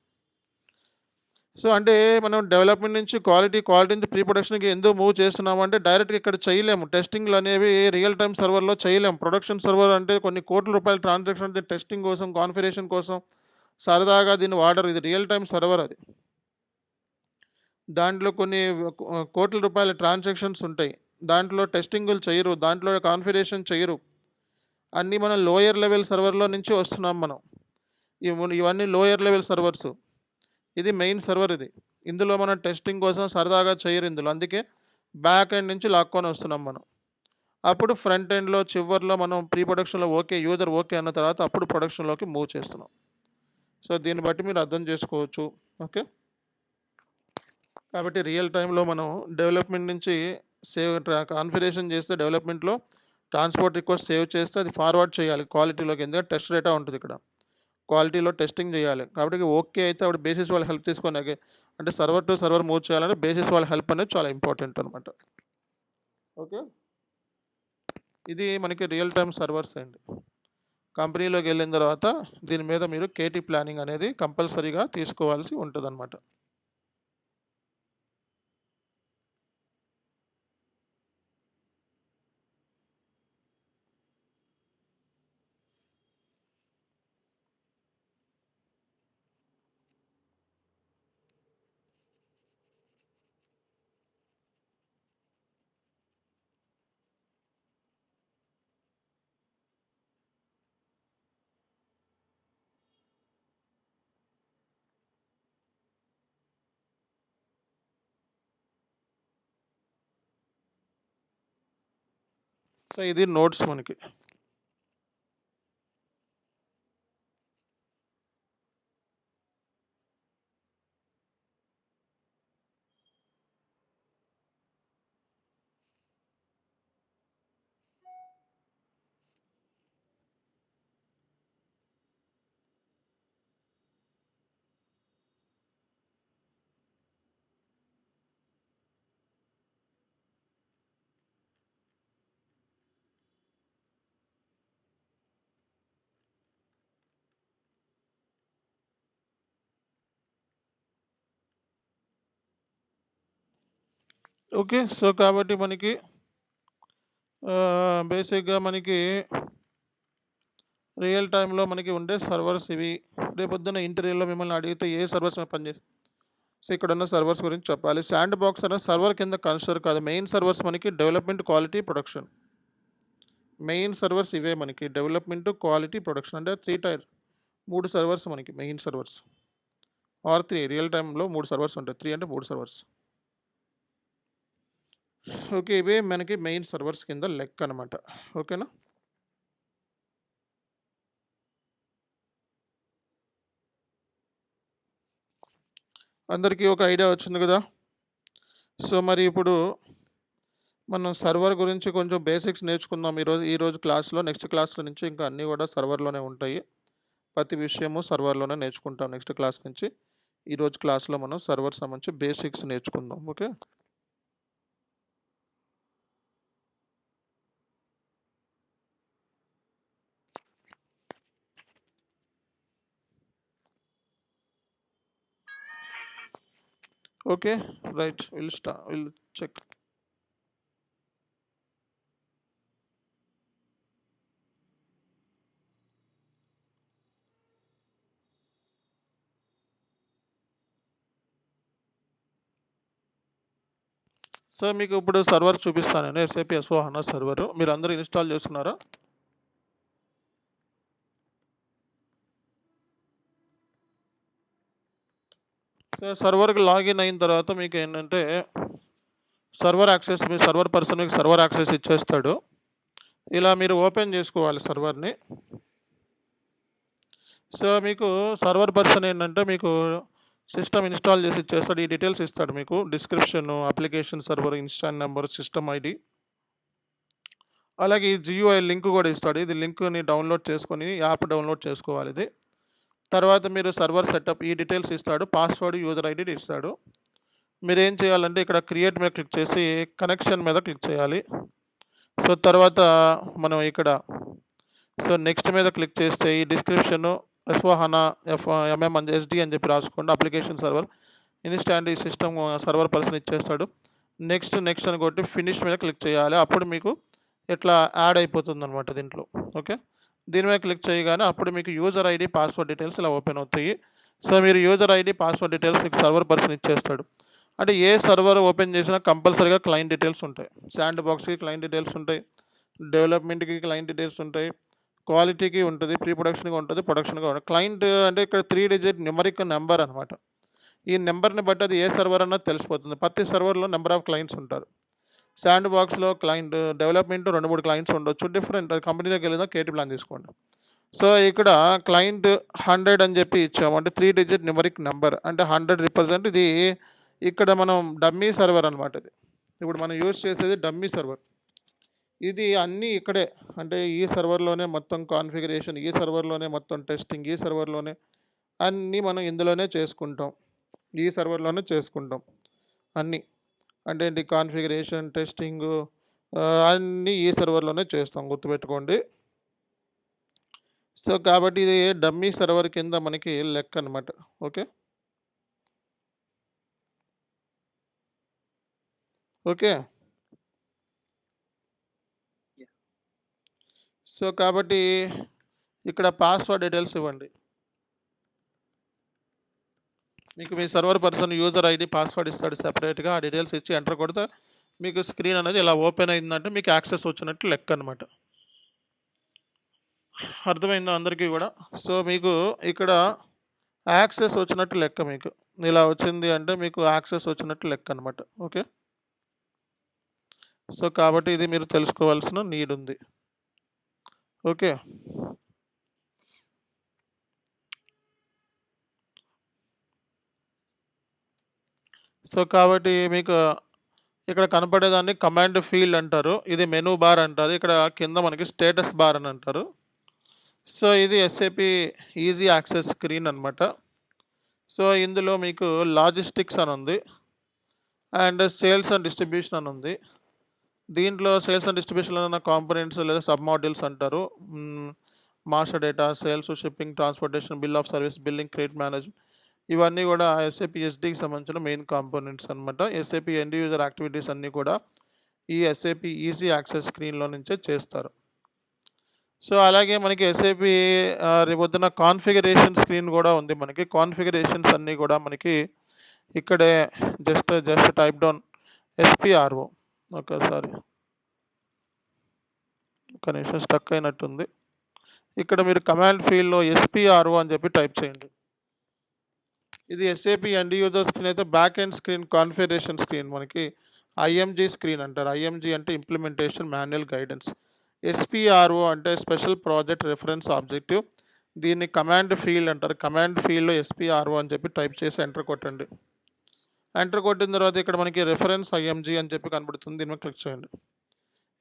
సో, అంటే మనం డెవలప్‌మెంట్ నుంచి క్వాలిటీ నుంచి ప్రీ ప్రొడక్షన్‌కి ఎందుకు మూవ్ చేస్తున్నామంటే డైరెక్ట్‌గా ఇక్కడ చేయలేము. టెస్టింగ్‌లనేవి రియల్ టైమ్ సర్వర్‌లో చేయలేము. ప్రొడక్షన్ సర్వర్ అంటే కొన్ని కోట్ల రూపాయల ట్రాన్సాక్షన్ అంటే టెస్టింగ్ కోసం, కాన్ఫిగరేషన్ కోసం సరదాగా దీన్ని వాడరు. ఇది రియల్ టైమ్ సర్వర్ అది. దాంట్లో కొన్ని కోట్ల రూపాయల ట్రాన్సాక్షన్స్ ఉంటాయి. దాంట్లో టెస్టింగులు చేయరు. దాంట్లో కాన్ఫిగరేషన్ చేయరు. అన్నీ మనం లోయర్ లెవెల్ సర్వర్‌లో నుంచి వస్తున్నాం మనం. ఇవన్నీ లోయర్ లెవెల్ సర్వర్స్. ఇది మెయిన్ సర్వర్ ఇది. ఇందులో మనం టెస్టింగ్ కోసం సరదాగా చేయరు ఇందులో. అందుకే బ్యాక్ ఎండ్ నుంచి లాక్కొని వస్తున్నాం మనం. అప్పుడు ఫ్రంట్ ఎండ్‌లో చివర్లో మనం ప్రీ ప్రొడక్షన్‌లో ఓకే. యూజర్ ఓకే అన్న తర్వాత అప్పుడు ప్రొడక్షన్‌లోకి మూవ్ చేస్తున్నాం. సో, దీన్ని బట్టి మీరు అర్థం చేసుకోవచ్చు. ఓకే. కాబట్టి రియల్ టైమ్‌లో మనం డెవలప్‌మెంట్ నుంచి కాన్ఫిగరేషన్ చేస్తే డెవలప్‌మెంట్‌లో ట్రాన్స్‌పోర్ట్ రిక్వెస్ట్ సేవ్ చేస్తే అది ఫార్వర్డ్ చేయాలి క్వాలిటీలోకి. ఎందుకంటే టెస్ట్ డేటా ఉంటది ఇక్కడ. క్వాలిటీలో టెస్టింగ్ చేయాలి. కాబట్టి ఓకే అయితే అప్పుడు బేసిస్ వాళ్ళ హెల్ప్ తీసుకొని అంటే సర్వర్ టు సర్వర్ మూవ్ చేయాలంటే బేసిస్ వాళ్ళ హెల్ప్ అనేది చాలా ఇంపార్టెంట్ అనమాట. ఓకే. ఇది మనకి రియల్ టైమ్ సర్వర్స్ అండి. కంపెనీలోకి వెళ్ళిన తర్వాత దీని మీద మీరు కేటీ ప్లానింగ్ అనేది కంపల్సరీగా తీసుకోవాల్సి ఉంటుందన్నమాట. సో ఇది నోట్స్ మనకి. ఓకే. సో కాబట్టి మనకి బేసిక్గా మనకి రియల్ టైంలో మనకి ఉండే సర్వర్స్ ఇవి. రేపొద్దున ఇంటర్వ్యూలో మిమ్మల్ని అడిగితే ఏ సర్వర్స్ మీద పనిచేస్తాయి, సో ఇక్కడ ఉన్న సర్వర్స్ గురించి చెప్పాలి. శాండ్ బాక్స్ అనేది సర్వర్ కింద కన్సిడర్ కాదు. మెయిన్ సర్వర్స్ మనకి development, quality, production. Main servers ఇవే మనకి డెవలప్మెంట్, క్వాలిటీ, ప్రొడక్షన్. అంటే 3 టైర్ 3 సర్వర్స్ మనకి మెయిన్ సర్వర్స్. ఆర్ 3 రియల్ టైంలో 3 సర్వర్స్ ఉంటాయి. 3 అంటే 3 సర్వర్స్. ఓకే. ఇవే మనకి మెయిన్ సర్వర్స్ కింద లెక్క అనమాట. ఓకేనా. అందరికీ ఒక ఐడియా వచ్చింది కదా. సో మరి ఇప్పుడు మనం సర్వర్ గురించి కొంచెం బేసిక్స్ నేర్చుకుందాం ఈరోజు క్లాస్లో. నెక్స్ట్ క్లాస్లో నుంచి ఇంకా అన్నీ కూడా సర్వర్లోనే ఉంటాయి. ప్రతి విషయము సర్వర్లోనే నేర్చుకుంటాం నెక్స్ట్ క్లాస్ నుంచి. ఈరోజు క్లాస్లో మనం సర్వర్ సంబంధించి బేసిక్స్ నేర్చుకుందాం. Okay. Okay right. Will check. So మీకు ఇప్పుడు సర్వర్ చూపిస్తాను నేను. SAP S/4HANA సర్వర్ మీరు అందరూ ఇన్స్టాల్ చేసుకున్నారా? సో సర్వర్కి లాగిన్ అయిన తర్వాత మీకు ఏంటంటే సర్వర్ యాక్సెస్, మీ సర్వర్ పర్సన్ మీకు సర్వర్ యాక్సెస్ ఇచ్చేస్తాడు. ఇలా మీరు ఓపెన్ చేసుకోవాలి సర్వర్ని. సో మీకు సర్వర్ పర్సన్ ఏంటంటే మీకు సిస్టమ్ ఇన్స్టాల్ చేసి ఇచ్చేస్తాడు. ఈ డీటెయిల్స్ ఇస్తాడు మీకు. Description, application server, install number, system ID, అలాగే ఈ GUI లింక్ కూడా ఇస్తాడు. ఇది లింక్ని డౌన్లోడ్ చేసుకొని యాప్ డౌన్లోడ్ చేసుకోవాలి ఇది. తర్వాత మీరు సర్వర్ సెటప్ ఈ డీటెయిల్స్ ఇస్తాడు. పాస్వర్డ్, యూజర్ ఐడి ఇస్తాడు. మీరు ఏం చేయాలంటే ఇక్కడ క్రియేట్ మీద క్లిక్ చేసి కనెక్షన్ మీద క్లిక్ చేయాలి. సో తర్వాత మనం ఇక్కడ నెక్స్ట్ మీద క్లిక్ చేస్తే ఈ డిస్క్రిప్షన్ S/4HANA SD అని చెప్పి రాసుకోండి. అప్లికేషన్ సర్వర్ ఇన్స్టాంట్ ఈ సిస్టమ్ సర్వర్ పర్సన్ ఇచ్చేస్తాడు. నెక్స్ట్ అని కొట్టి ఫినిష్ మీద క్లిక్ చేయాలి. అప్పుడు మీకు ఇట్లా యాడ్ అయిపోతుంది అనమాట దీంట్లో. ఓకే. దీని మీద క్లిక్ చేయగానే అప్పుడు మీకు యూజర్ ఐడి, పాస్వర్డ్ డీటెయిల్స్ ఇలా ఓపెన్ అవుతాయి. సో మీరు యూజర్ ఐడి, పాస్వర్డ్ డీటెయిల్స్ మీకు సర్వర్ పర్సన్ ఇచ్చేస్తాడు. అంటే ఏ సర్వర్ ఓపెన్ చేసినా కంపల్సరీగా క్లయింట్ డీటెయిల్స్ ఉంటాయి. శాండ్ బాక్స్కి క్లయింట్ డీటెయిల్స్ ఉంటాయి, డెవలప్మెంట్కి క్లయింట్ డీటెయిల్స్ ఉంటాయి, క్వాలిటీకి ఉంటుంది, ప్రీ ప్రొడక్షన్గా ఉంటుంది, ప్రొడక్షన్గా ఉంటుంది. క్లయింట్ అంటే ఇక్కడ 3 డిజిట్ న్యూమరిక్ నెంబర్ అనమాట. ఈ నెంబర్ని బట్టి అది ఏ సర్వర్ అన్నది తెలిసిపోతుంది. ప్రతి సర్వర్లో నెంబర్ ఆఫ్ క్లయింట్స్ ఉంటారు. శాండ్ బాక్స్లో క్లయింట్ డెవలప్మెంట్ 2-3 క్లయింట్స్ ఉండొచ్చు. డిఫరెంట్ కంపెనీ దగ్గర వెళ్ళినా KT ప్లాన్ తీసుకోండి. సో ఇక్కడ క్లయింట్ 100 అని చెప్పి ఇచ్చాము. అంటే 3 డిజిట్ న్యూమరిక్ నెంబర్ అంటే 100 రిప్రజెంట్. ఇది ఇక్కడ మనం డమ్మీ సర్వర్ అనమాట. ఇది ఇప్పుడు మనం యూజ్ చేసేది డమ్మీ సర్వర్. ఇది అన్నీ ఇక్కడే, అంటే ఈ సర్వర్లోనే మొత్తం కాన్ఫిగరేషన్, ఈ సర్వర్లోనే మొత్తం టెస్టింగ్, ఈ సర్వర్లోనే అన్నీ మనం ఇందులోనే చేసుకుంటాం. ఈ సర్వర్లోనే చేసుకుంటాం అన్నీ. అంటే ఏంటి, కాన్ఫిగరేషన్, టెస్టింగు అన్నీ ఈ సర్వర్లోనే చేస్తాం, గుర్తుపెట్టుకోండి. సో కాబట్టి ఇది డమ్మీ సర్వర్ కింద మనకి లెక్క అనమాట. ఓకే. ఓకే. సో కాబట్టి ఇక్కడ పాస్వర్డ్ డీటెయిల్స్ ఇవ్వండి. మీకు మీ server person user ID, password ఇస్తాడు సెపరేట్గా. ఆ డీటెయిల్స్ ఇచ్చి ఎంటర్ కొడితే మీకు స్క్రీన్ అనేది ఇలా ఓపెన్ అయిందంటే మీకు యాక్సెస్ వచ్చినట్టు లెక్క అనమాట. అర్థమైందా అందరికీ కూడా? సో మీకు ఇక్కడ యాక్సెస్ వచ్చినట్టు లెక్క. మీకు ఇలా వచ్చింది అంటే మీకు యాక్సెస్ వచ్చినట్టు లెక్క అనమాట. ఓకే. సో కాబట్టి ఇది మీరు తెలుసుకోవాల్సిన నీడ్ ఉంది. ఓకే. సో కాబట్టి మీకు ఇక్కడ కనపడేదాన్ని కమాండ్ ఫీల్డ్ అంటారు. ఇది మెనూ బార్ అంటారు. ఇక్కడ కింద మనకి స్టేటస్ బార్ అని అంటారు. సో ఇది ఎస్ఏపి ఈజీ యాక్సెస్ స్క్రీన్ అనమాట. సో ఇందులో మీకు లాజిస్టిక్స్ అని ఉంది అండ్ సేల్స్ అండ్ డిస్ట్రిబ్యూషన్ అని ఉంది. దీంట్లో సేల్స్ అండ్ డిస్ట్రిబ్యూషన్లో ఉన్న కాంపోనెంట్స్ లేదా సబ్ మాడ్యూల్స్ అంటారు. Master data, sales, shipping, transportation, bill of service, billing, credit management ఇవన్నీ కూడా ఎస్ఏపి ఎస్డీకి సంబంధించిన మెయిన్ కాంపోనెంట్స్ అనమాట. ఎస్ఏపి ఎండ్ యూజర్ యాక్టివిటీస్ అన్నీ కూడా ఈ ఎస్ఏపి ఈజీ యాక్సెస్ స్క్రీన్లో నుంచే చేస్తారు. సో అలాగే మనకి ఎస్ఏపి రేపొద్దున కాన్ఫిగరేషన్ స్క్రీన్ కూడా ఉంది. మనకి కాన్ఫిగరేషన్స్ అన్నీ కూడా మనకి ఇక్కడే జస్ట్ టైప్ డౌన్ ఎస్పిఆర్ఓ. ఒకసారి ఒక నిమిషం స్టక్ అయినట్టుంది. ఇక్కడ మీరు కమాండ్ ఫీల్డ్లో ఎస్పిఆర్ఓ అని చెప్పి టైప్ చేయండి. ఇది ఎస్ఏపి ఎండ్ యూజర్ స్క్రీన్ అయితే back end screen configuration screen మనకి ఐఎంజీ స్క్రీన్ అంటారు. ఐఎంజీ అంటే ఇంప్లిమెంటేషన్ మాన్యువల్ గైడెన్స్. ఎస్పిఆర్ఓ అంటే స్పెషల్ ప్రాజెక్ట్ రెఫరెన్స్ ఆబ్జెక్టివ్. దీన్ని కమాండ్ ఫీల్డ్ అంటారు. కమాండ్ ఫీల్డ్లో ఎస్పిఆర్ఓ అని చెప్పి టైప్ చేసి ఎంటర్ కొట్టండి. ఎంటర్ కొట్టిన తర్వాత ఇక్కడ మనకి రెఫరెన్స్ ఐఎంజీ అని చెప్పి కనబడుతుంది. దీని మీద క్లిక్ చేయండి.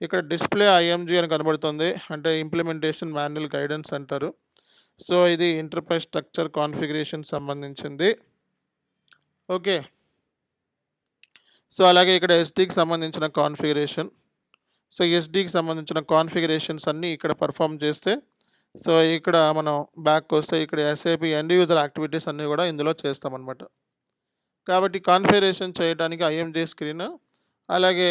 ఇక్కడ డిస్ప్లే ఐఎంజీ అని కనబడుతుంది. అంటే ఇంప్లిమెంటేషన్ మాన్యువల్ గైడెన్స్ అంటారు. సో ఇది ఎంటర్ప్రైజ్ స్ట్రక్చర్ కాన్ఫిగరేషన్ సంబంధించింది. ఓకే. సో అలాగే ఇక్కడ ఎస్డీకి సంబంధించిన కాన్ఫిగరేషన్. సో ఎస్డీకి సంబంధించిన కాన్ఫిగరేషన్స్ అన్నీ ఇక్కడ పర్ఫామ్ చేస్తే సో ఇక్కడ మనం బ్యాక్ వస్తే ఇక్కడ ఎస్ఏపి ఎండ్ యూజర్ యాక్టివిటీస్ అన్నీ కూడా ఇందులో చేస్తామన్నమాట. కాబట్టి కాన్ఫిగరేషన్ చేయడానికి ఐఎంజీ స్క్రీన్, అలాగే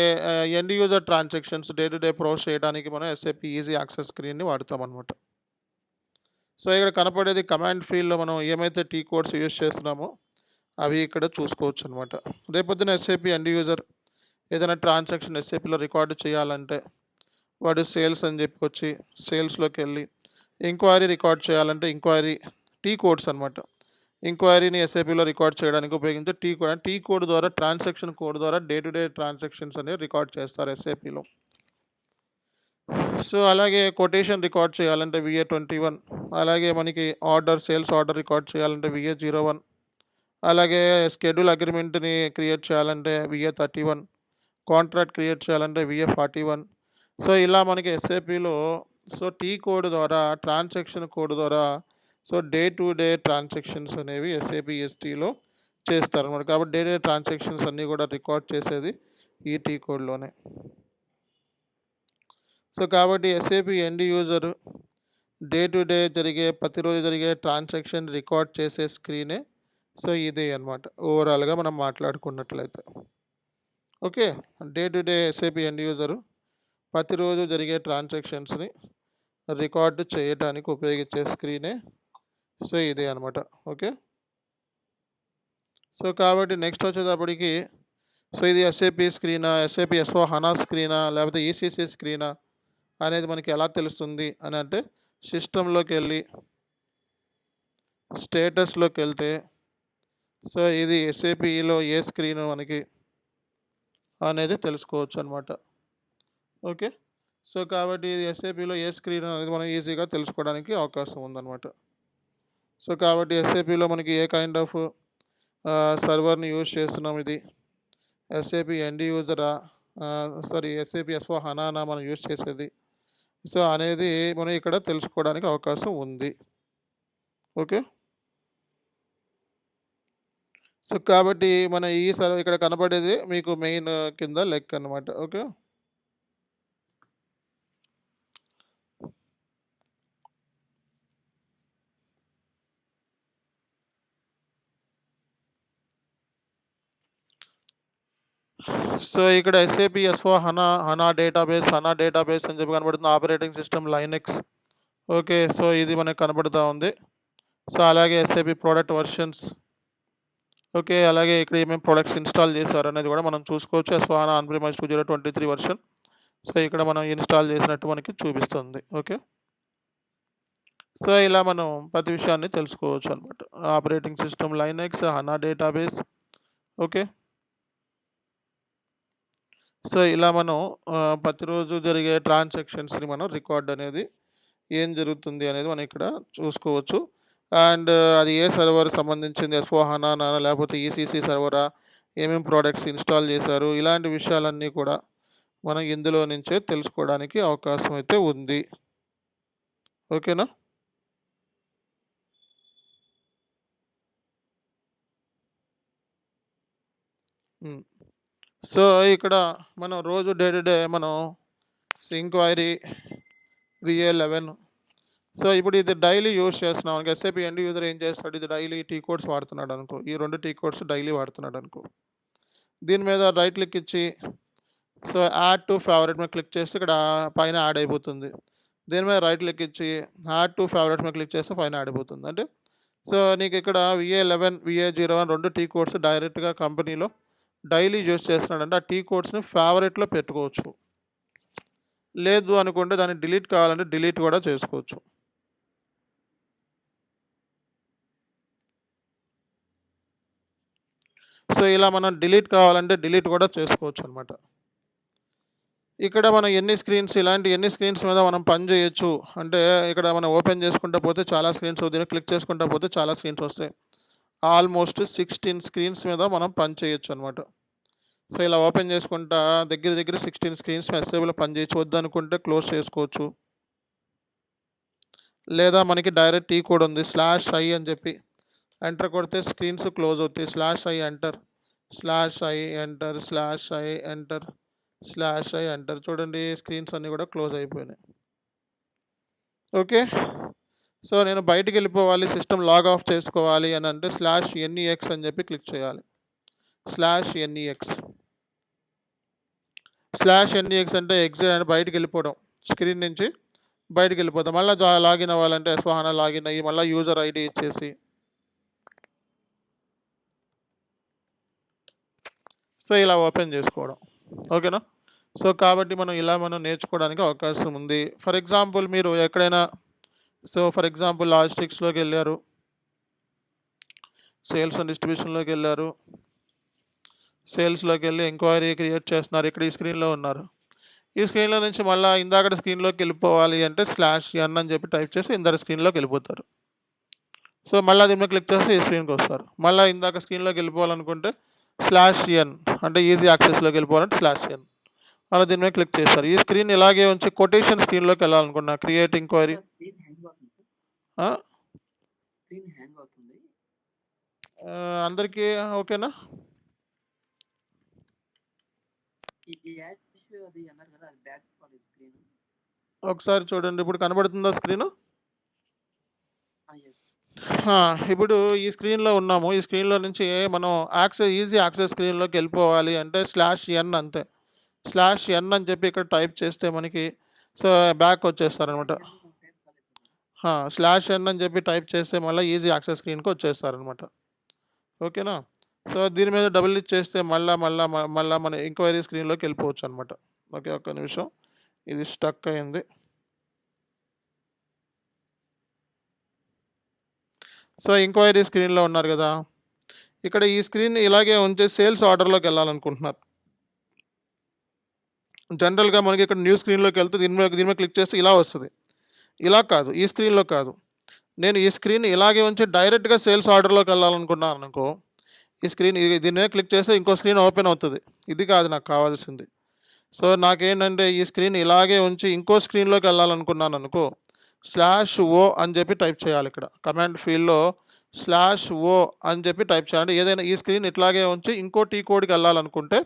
end user transactions day to day process చేయడానికి మనం ఎస్ఏపి ఈజీ యాక్సెస్ స్క్రీన్ని వాడతామన్నమాట. సో ఇక్కడ కనపడేది కమాండ్ ఫీల్డ్లో మనం ఏమైతే టీ కోడ్స్ యూజ్ చేస్తున్నామో అవి ఇక్కడ చూసుకోవచ్చు అనమాట. రేపొద్దున ఎస్ఏపి ఎండ్ యూజర్ ఏదైనా ట్రాన్సాక్షన్ ఎస్ఏపిలో రికార్డు చేయాలంటే వాడు సేల్స్ అని చెప్పి వచ్చి సేల్స్లోకి వెళ్ళి ఎంక్వైరీ రికార్డ్ చేయాలంటే ఎంక్వైరీ టీ కోడ్స్ అనమాట. ఎంక్వైరీని ఎస్ఏపిలో రికార్డ్ చేయడానికి ఉపయోగించే టీ కోడ్ ద్వారా ట్రాన్సాక్షన్ కోడ్ ద్వారా డే టు డే ట్రాన్సాక్షన్స్ అనేవి రికార్డ్ చేస్తారు ఎస్ఏపిలో. సో అలాగే కొటేషన్ రికార్డ్ చేయాలంటే VA21, అలాగే మనకి సేల్స్ ఆర్డర్ రికార్డ్ చేయాలంటే VA01, అలాగే షెడ్యూల్ అగ్రిమెంట్ని క్రియేట్ చేయాలంటే VA31, కాంట్రాక్ట్ క్రియేట్ చేయాలంటే VA41. సో ఇలా మనకి ఎస్ఏపిలో సో టీ కోడ్ ద్వారా ట్రాన్సాక్షన్ కోడ్ ద్వారా so day to day transactions అనేవి ఎస్ఏపి ఎస్టీలో చేస్తారన్నమాట. కాబట్టి డే టు డే ట్రాన్సాక్షన్స్ అన్నీ కూడా రికార్డ్ చేసేది ఈ టీ కోడ్లోనే. సో కాబట్టి SAP end user day to day ప్రతిరోజు జరిగే ట్రాన్సాక్షన్ రికార్డ్ చేసే స్క్రీనే సో ఇదే అనమాట ఓవరాల్గా మనం మాట్లాడుకున్నట్లయితే. Okay. Day to day SAP end user ప్రతిరోజు జరిగే ట్రాన్సాక్షన్స్ని రికార్డు చేయడానికి ఉపయోగించే స్క్రీనే సో ఇదే అనమాట. ఓకే. సో కాబట్టి నెక్స్ట్ వచ్చేటప్పటికి సో ఇది ఎస్ఏపి స్క్రీనా, ఎస్ఏపి S/4HANA స్క్రీనా, లేకపోతే ECC స్క్రీనా అనేది మనకి ఎలా తెలుస్తుంది అని అంటే సిస్టంలోకి వెళ్ళి స్టేటస్లోకి వెళ్తే సో ఇది ఎస్ఏపిలో ఏ స్క్రీన్ మనకి అనేది తెలుసుకోవచ్చు అనమాట. ఓకే. సో కాబట్టి ఇది ఎస్ఏపిలో ఏ స్క్రీన్ అనేది మనం ఈజీగా తెలుసుకోవడానికి అవకాశం ఉందన్నమాట. సో కాబట్టి ఎస్ఏపిలో మనకి ఏ కైండ్ ఆఫ్ సర్వర్ని యూజ్ చేస్తున్నాం, ఇది ఎస్ఏపి ఎండ్ యూజరా ఎస్ఏపి S/4HANA మనం యూజ్ చేసేది సో అనేది మనం ఇక్కడ తెలుసుకోవడానికి అవకాశం ఉంది. ఓకే. సో కాబట్టి మన ఈ ఇక్కడ కనబడేది మీకు మెయిన్ కింద లెక్క అనమాట. ఓకే. సో ఇక్కడ ఎస్ఏపి S/4HANA డేటాబేస్ అని చెప్పి కనబడుతుంది. Operating system Linux. Okay. So ఇది మనకు కనబడుతూ ఉంది. సో అలాగే ఎస్ఏపి ప్రోడక్ట్ వర్షన్స్. ఓకే. అలాగే ఇక్కడ ఏమేమి ప్రొడక్ట్స్ ఇన్స్టాల్ చేశారు అనేది కూడా మనం చూసుకోవచ్చు. S/4HANA on-premise 2023 version. సో ఇక్కడ మనం ఇన్స్టాల్ చేసినట్టు మనకి చూపిస్తుంది. ఓకే. సో ఇలా మనం ప్రతి విషయాన్ని తెలుసుకోవచ్చు అనమాట. Operating system Linux, HANA database. Okay. So ఇలా మనం ప్రతిరోజు జరిగే ట్రాన్సాక్షన్స్ని మనం రికార్డ్ అనేది ఏం జరుగుతుంది అనేది మనం ఇక్కడ చూసుకోవచ్చు. అండ్ అది ఏ సర్వర్ సంబంధించింది, S/4HANA లేకపోతే ECC సర్వరా, ఏమేమి ప్రోడక్ట్స్ ఇన్స్టాల్ చేశారు, ఇలాంటి విషయాలన్నీ కూడా మనం ఇందులో నుంచే తెలుసుకోవడానికి అవకాశం అయితే ఉంది. ఓకేనా? సో ఇక్కడ మనం రోజు డే టు డే మనం ఇంక్వైరీ VA11. సో ఇప్పుడు ఇది డైలీ యూజ్ చేస్తున్నాం అనుకో, SAP ఎండ్ యూజర్ ఏం చేస్తాడు, ఇది డైలీ టీ కోడ్స్ వాడుతున్నాడు అనుకో, ఈ 2 టీ కోడ్స్ డైలీ వాడుతున్నాడు అనుకో, దీని మీద రైట్ క్లిక్ ఇచ్చి సో యాడ్ టు ఫేవరెట్ మీద క్లిక్ చేస్తే ఇక్కడ పైన యాడ్ అయిపోతుంది. దీని మీద రైట్ క్లిక్ ఇచ్చి యాడ్ టు ఫేవరెట్ మీద క్లిక్ చేస్తే పైన యాడ్ అయిపోతుంది. అంటే సో నీకు ఇక్కడ VA11 VA01 2 టీ కోడ్స్ డైరెక్ట్గా కంపెనీలో డైలీ యూజ్ చేస్తున్నాడంటే ఆ టీ కోడ్స్ని ఫేవరెట్లో పెట్టుకోవచ్చు. లేదు అనుకుంటే దాన్ని డిలీట్ కావాలంటే డిలీట్ కూడా చేసుకోవచ్చు. సో ఇలా మనం డిలీట్ కావాలంటే డిలీట్ కూడా చేసుకోవచ్చు అనమాట. ఇక్కడ మనం ఎన్ని స్క్రీన్స్ మీద మనం పని చేయొచ్చు అంటే ఇక్కడ మనం ఓపెన్ చేసుకుంటా పోతే చాలా స్క్రీన్స్ అవుతాయి, క్లిక్ చేసుకుంటా పోతే చాలా స్క్రీన్స్ వస్తాయి. ఆల్మోస్ట్ 16 స్క్రీన్స్ మీద మనం పని చేయొచ్చు అనమాట. సో ఇలా ఓపెన్ చేసుకుంటా దగ్గర 16 స్క్రీన్స్ SAPలో పని చేయొచ్చు. వద్దనుకుంటే క్లోజ్ చేసుకోవచ్చు. లేదా మనకి డైరెక్ట్ టీ కోడ్ ఉంది /i అని చెప్పి ఎంటర్ కొడితే స్క్రీన్స్ క్లోజ్ అవుతాయి. /i enter /i enter /i enter /i enter చూడండి, స్క్రీన్స్ అన్నీ కూడా క్లోజ్ అయిపోయినాయి. ఓకే, సో నేను బయటికి వెళ్ళిపోవాలి, సిస్టమ్ లాగ్ ఆఫ్ చేసుకోవాలి అని అంటే /NEX అని చెప్పి క్లిక్ చేయాలి. /NEX అంటే ఎగ్జిట్ అంటే బయటికి వెళ్ళిపోవడం, స్క్రీన్ నుంచి బయటికి వెళ్ళిపోతాం. మళ్ళీ లాగిన్ అవ్వాలంటే S/4HANA లాగిన్ అయ్యి మళ్ళీ యూజర్ ID ఇచ్చేసి సో ఇలా ఓపెన్ చేసుకోవడం. ఓకేనా? సో కాబట్టి మనం నేర్చుకోవడానికి అవకాశం ఉంది. ఫర్ ఎగ్జాంపుల్ మీరు ఎక్కడైనా ఫర్ ఎగ్జాంపుల్ లాజిస్టిక్స్లోకి వెళ్ళారు, సేల్స్ అండ్ డిస్ట్రిబ్యూషన్లోకి వెళ్ళారు, సేల్స్లోకి వెళ్ళి ఎంక్వైరీ క్రియేట్ చేస్తున్నారు, ఇక్కడ ఈ స్క్రీన్లో ఉన్నారు. ఈ స్క్రీన్లో నుంచి మళ్ళీ ఇందాక స్క్రీన్లోకి వెళ్ళిపోవాలి అంటే /n అని చెప్పి టైప్ చేసి ఇందాక స్క్రీన్లోకి వెళ్ళిపోతారు. సో మళ్ళీ దీని మీద క్లిక్ చేస్తే ఈ స్క్రీన్కి వస్తారు. మళ్ళీ ఇందాక స్క్రీన్లోకి వెళ్ళిపోవాలనుకుంటే /n అంటే ఈజీ యాక్సెస్లోకి వెళ్ళిపోవాలంటే /n అలా దీని మీద క్లిక్ చేస్తారు. ఈ స్క్రీన్ ఇలాగే ఉంచి కొటేషన్ స్క్రీన్లోకి వెళ్ళాలనుకున్నా క్రియేట్ ఎంక్వైరీ. అందరికీ ఓకేనా? ఒకసారి చూడండి, ఇప్పుడు కనబడుతుందా స్క్రీను? ఇప్పుడు ఈ స్క్రీన్లో ఉన్నాము. ఈ స్క్రీన్లో నుంచి మనం ఈజీ యాక్సెస్ స్క్రీన్లోకి వెళ్ళిపోవాలి అంటే /n అంతే. /n అని చెప్పి ఇక్కడ టైప్ చేస్తే మనకి సో బ్యాక్ వచ్చేస్తారనమాట. /n అని చెప్పి టైప్ చేస్తే మళ్ళీ ఈజీ యాక్సెస్ స్క్రీన్కి వచ్చేస్తారనమాట. ఓకేనా? సో దీని మీద డబుల్ క్లిక్ చేస్తే మళ్ళీ మన ఎంక్వైరీ స్క్రీన్లోకి వెళ్ళిపోవచ్చు అనమాట. ఓకే, ఒక్క నిమిషం, ఇది స్టక్ అయింది. సో ఎంక్వైరీ స్క్రీన్లో ఉన్నారు కదా, ఇక్కడ ఈ స్క్రీన్ ఇలాగే ఉంచి సేల్స్ ఆర్డర్లోకి వెళ్ళాలనుకుంటున్నారు. జనరల్గా మనకి ఇక్కడ న్యూ స్క్రీన్లోకి వెళ్తే దీని మీద క్లిక్ చేస్తే ఇలా వస్తుంది. ఇలా కాదు, ఈ స్క్రీన్లో కాదు. నేను ఈ స్క్రీన్ ఇలాగే ఉంచి డైరెక్ట్గా సేల్స్ ఆర్డర్లోకి వెళ్ళాలనుకున్నాను అనుకో, ఈ స్క్రీన్ దీని మీద క్లిక్ చేస్తే ఇంకో స్క్రీన్ ఓపెన్ అవుతుంది. ఇది కాదు నాకు కావాల్సింది. సో నాకేంటంటే ఈ స్క్రీన్ ఇలాగే ఉంచి ఇంకో స్క్రీన్లోకి వెళ్ళాలనుకున్నాను అనుకో, /o అని చెప్పి టైప్ చేయాలి. ఇక్కడ కమాండ్ ఫీల్డ్లో /o అని చెప్పి టైప్ చేయాలి. ఏదైనా ఈ స్క్రీన్ ఇట్లాగే ఉంచి ఇంకో టీ కోడ్కి వెళ్ళాలనుకుంటే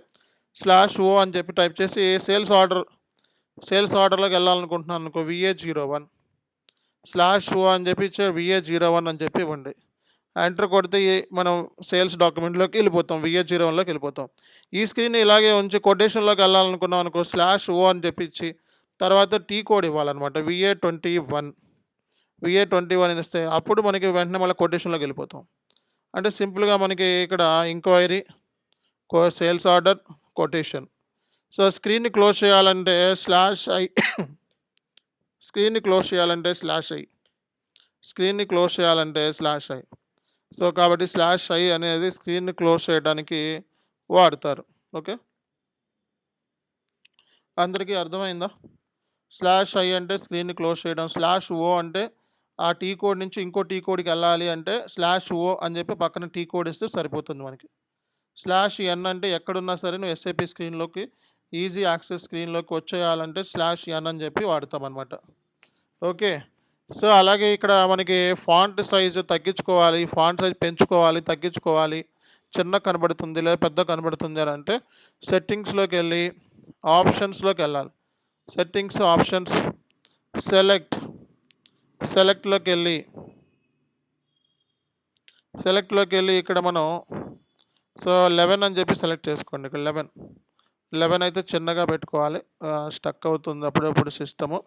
/o అని చెప్పి టైప్ చేసి సేల్స్ ఆర్డర్లోకి వెళ్ళాలనుకుంటున్నాను అనుకో, VA01 /o అని చెప్పి VA01 అని చెప్పి ఇవ్వండి. ఎంటర్ కొడితే మనం సేల్స్ డాక్యుమెంట్లోకి వెళ్ళిపోతాం, VA01లోకి వెళ్ళిపోతాం. ఈ స్క్రీన్ ఇలాగే ఉంచి కొటేషన్లోకి వెళ్ళాలనుకున్నాం అనుకో, /o అని చెప్పి ఇచ్చి తర్వాత టీ కోడ్ ఇవ్వాలన్నమాట, VA21 ఇస్తే అప్పుడు మనకి వెంటనే మళ్ళీ కొటేషన్లోకి వెళ్ళిపోతాం. అంటే సింపుల్గా మనకి ఇక్కడ enquiry, sales order, quotation. So స్క్రీన్ని క్లోజ్ చేయాలంటే /i స్క్రీన్ని క్లోజ్ చేయాలంటే /i. సో కాబట్టి /i అనేది స్క్రీన్ని క్లోజ్ చేయడానికి వాడతారు. ఓకే, అందరికీ అర్థమైందా? స్లాష్ ఐ అంటే స్క్రీన్‌ని క్లోజ్ చేయడం. స్లాష్ ఓ అంటే ఆ టీ కోడ్ నుంచి ఇంకో టీ కోడ్‌కి వెళ్ళాలి అంటే స్లాష్ ఓ అని చెప్పి పక్కన టీ కోడ్ ఇస్తే సరిపోతుంది మనకి. స్లాష్ ఎన్ అంటే ఎక్కడున్నా సరే నువ్వు ఎస్ఏపీ స్క్రీన్‌లోకి ఈజీ యాక్సెస్ స్క్రీన్‌లోకి వచ్చేయాలంటే స్లాష్ ఎన్ అని చెప్పి వాడతామనమాట. ఓకే. సో, అలాగే ఇక్కడ మనకి ఫాంట్ సైజ్ తగ్గించుకోవాలి, ఫాంట్ సైజ్ పెంచుకోవాలి, తగ్గించుకోవాలి. చిన్నగా కనబడుతుంది లేదా పెద్దగా కనబడుతుంది అని అంటే సెట్టింగ్స్‌లోకెళ్ళి ఆప్షన్స్‌లోకెళ్ళాలి. సెట్టింగ్స్, ఆప్షన్స్, సెలెక్ట్‌లోకెళ్ళి ఇక్కడ మనం 11 అని చెప్పి సెలెక్ట్ చేసుకోండి. ఇక్కడ 11 అయితే చిన్నగా పెట్టుకోవాలి. స్టక్ అవుతుంది అప్పుడప్పుడు సిస్టము.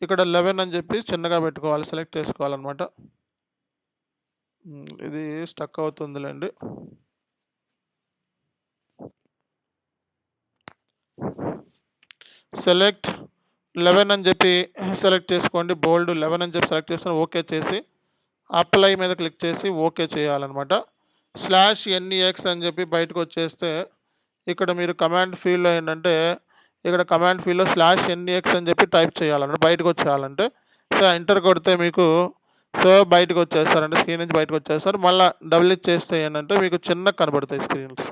ఇక్కడ 11 అని చెప్పి చిన్నగా పెట్టుకోవాలి, సెలెక్ట్ చేసుకోవాలన్నమాట. ఇది స్టక్ అవుతుందిలేండి. సెలెక్ట్ 11 అని చెప్పి సెలెక్ట్ చేసుకోండి. బోల్డ్ 11 అని చెప్పి సెలెక్ట్ చేసుకొని ఓకే చేసి అప్లై మీద క్లిక్ చేసి ఓకే చేయాలన్నమాట. /NEX అని చెప్పి బయటకు వచ్చేస్తే ఇక్కడ మీరు కమాండ్ ఫీల్డ్లో ఏంటంటే ఇక్కడ కమాండ్ ఫీల్డ్లో /NEX అని చెప్పి టైప్ చేయాలన్నమాట. బయటకు వచ్చేయాలంటే ఎంటర్ కొడితే మీకు బయటకు వచ్చేస్తారంటే స్క్రీన్ నుంచి బయటకు వచ్చేస్తారు. మళ్ళీ డబుల్ చేస్తే ఏంటంటే మీకు చిన్నగా కనబడతాయి స్క్రీన్స్.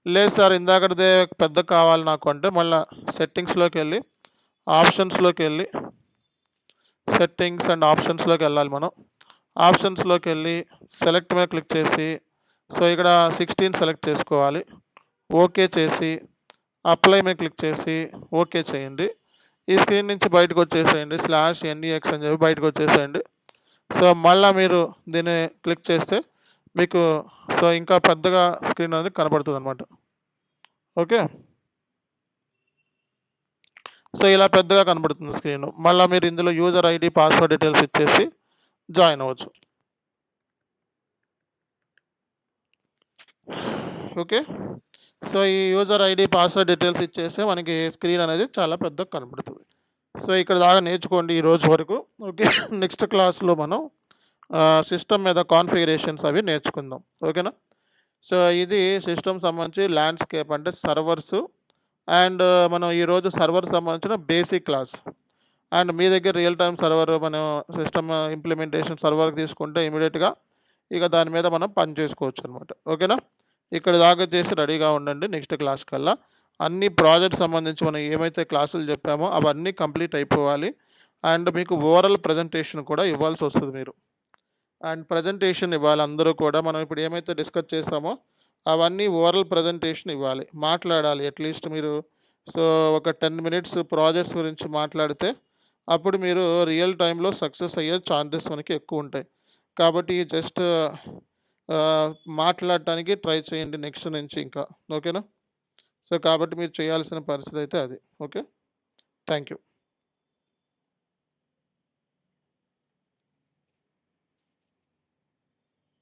లేదు సార్ ఇందాకదే పెద్ద కావాలి నాకు అంటే మళ్ళీ సెట్టింగ్స్లోకి వెళ్ళి సెట్టింగ్స్ అండ్ ఆప్షన్స్లోకి వెళ్ళాలి మనం. ఆప్షన్స్లోకి వెళ్ళి సెలెక్ట్ మీద క్లిక్ చేసి ఇక్కడ 16 సెలెక్ట్ చేసుకోవాలి. ఓకే చేసి అప్లై మీద క్లిక్ చేసి ఓకే చేయండి. ఈ స్క్రీన్ నుంచి బయటకు వచ్చేసేయండి. /NEX అని చెప్పి బయటకు వచ్చేసేయండి. మళ్ళీ మీరు దీన్ని క్లిక్ చేస్తే మీకు ఇంకా పెద్దగా స్క్రీన్ అనేది కనబడుతుంది అనమాట. ఓకే. ఇలా పెద్దగా కనబడుతుంది స్క్రీన్. మళ్ళీ మీరు ఇందులో యూజర్ ఐడి పాస్వర్డ్ డీటెయిల్స్ ఇచ్చేసి జాయిన్ అవ్వచ్చు. ఓకే. ఈ యూజర్ ఐడి పాస్వర్డ్ డీటెయిల్స్ ఇచ్చేస్తే మనకి స్క్రీన్ అనేది చాలా పెద్దగా కనబడుతుంది. ఇక్కడ దాకా నేర్చుకోండి ఈ రోజు వరకు. ఓకే. నెక్స్ట్ క్లాస్లో మనం సిస్టమ్ మీద కాన్ఫిగరేషన్స్ అవి నేర్చుకుందాం. ఓకేనా? ఇది సిస్టమ్ సంబంధించి ల్యాండ్స్కేప్ అంటే సర్వర్స్ అండ్ మనం ఈరోజు సర్వర్ సంబంధించిన బేసిక్ క్లాస్. అండ్ మీ దగ్గర రియల్ టైమ్ సర్వర్ మనం సిస్టమ్ ఇంప్లిమెంటేషన్ సర్వర్కి తీసుకుంటే ఇమీడియట్గా ఇక దాని మీద మనం పని చేసుకోవచ్చు అనమాట. ఓకేనా? ఇక్కడ దాకా చేసి రెడీగా ఉండండి. నెక్స్ట్ క్లాస్ కల్లా అన్ని ప్రాజెక్ట్ సంబంధించి మనం ఏమైతే క్లాసులు చెప్పామో అవన్నీ కంప్లీట్ అయిపోవాలి. అండ్ మీకు ఓవరాల్ ప్రజెంటేషన్ కూడా ఇవ్వాల్సి వస్తుంది మీరు. అండ్ ప్రజెంటేషన్ ఇవ్వాలి అందరూ కూడా. మనం ఇప్పుడు ఏమైతే డిస్కస్ చేసామో అవన్నీ ఓవరాల్ ప్రజెంటేషన్ ఇవ్వాలి, మాట్లాడాలి. అట్లీస్ట్ మీరు ఒక 10 మినిట్స్ ప్రాజెక్ట్స్ గురించి మాట్లాడితే అప్పుడు మీరు రియల్ టైంలో సక్సెస్ అయ్యే ఛాన్సెస్ మనకి ఎక్కువ ఉంటాయి. కాబట్టి జస్ట్ మాట్లాడటానికి ట్రై చేయండి నెక్స్ట్ నుంచి ఇంకా. ఓకేనా? కాబట్టి మీరు చేయాల్సిన పరిస్థితి అయితే అది. ఓకే. Thank you.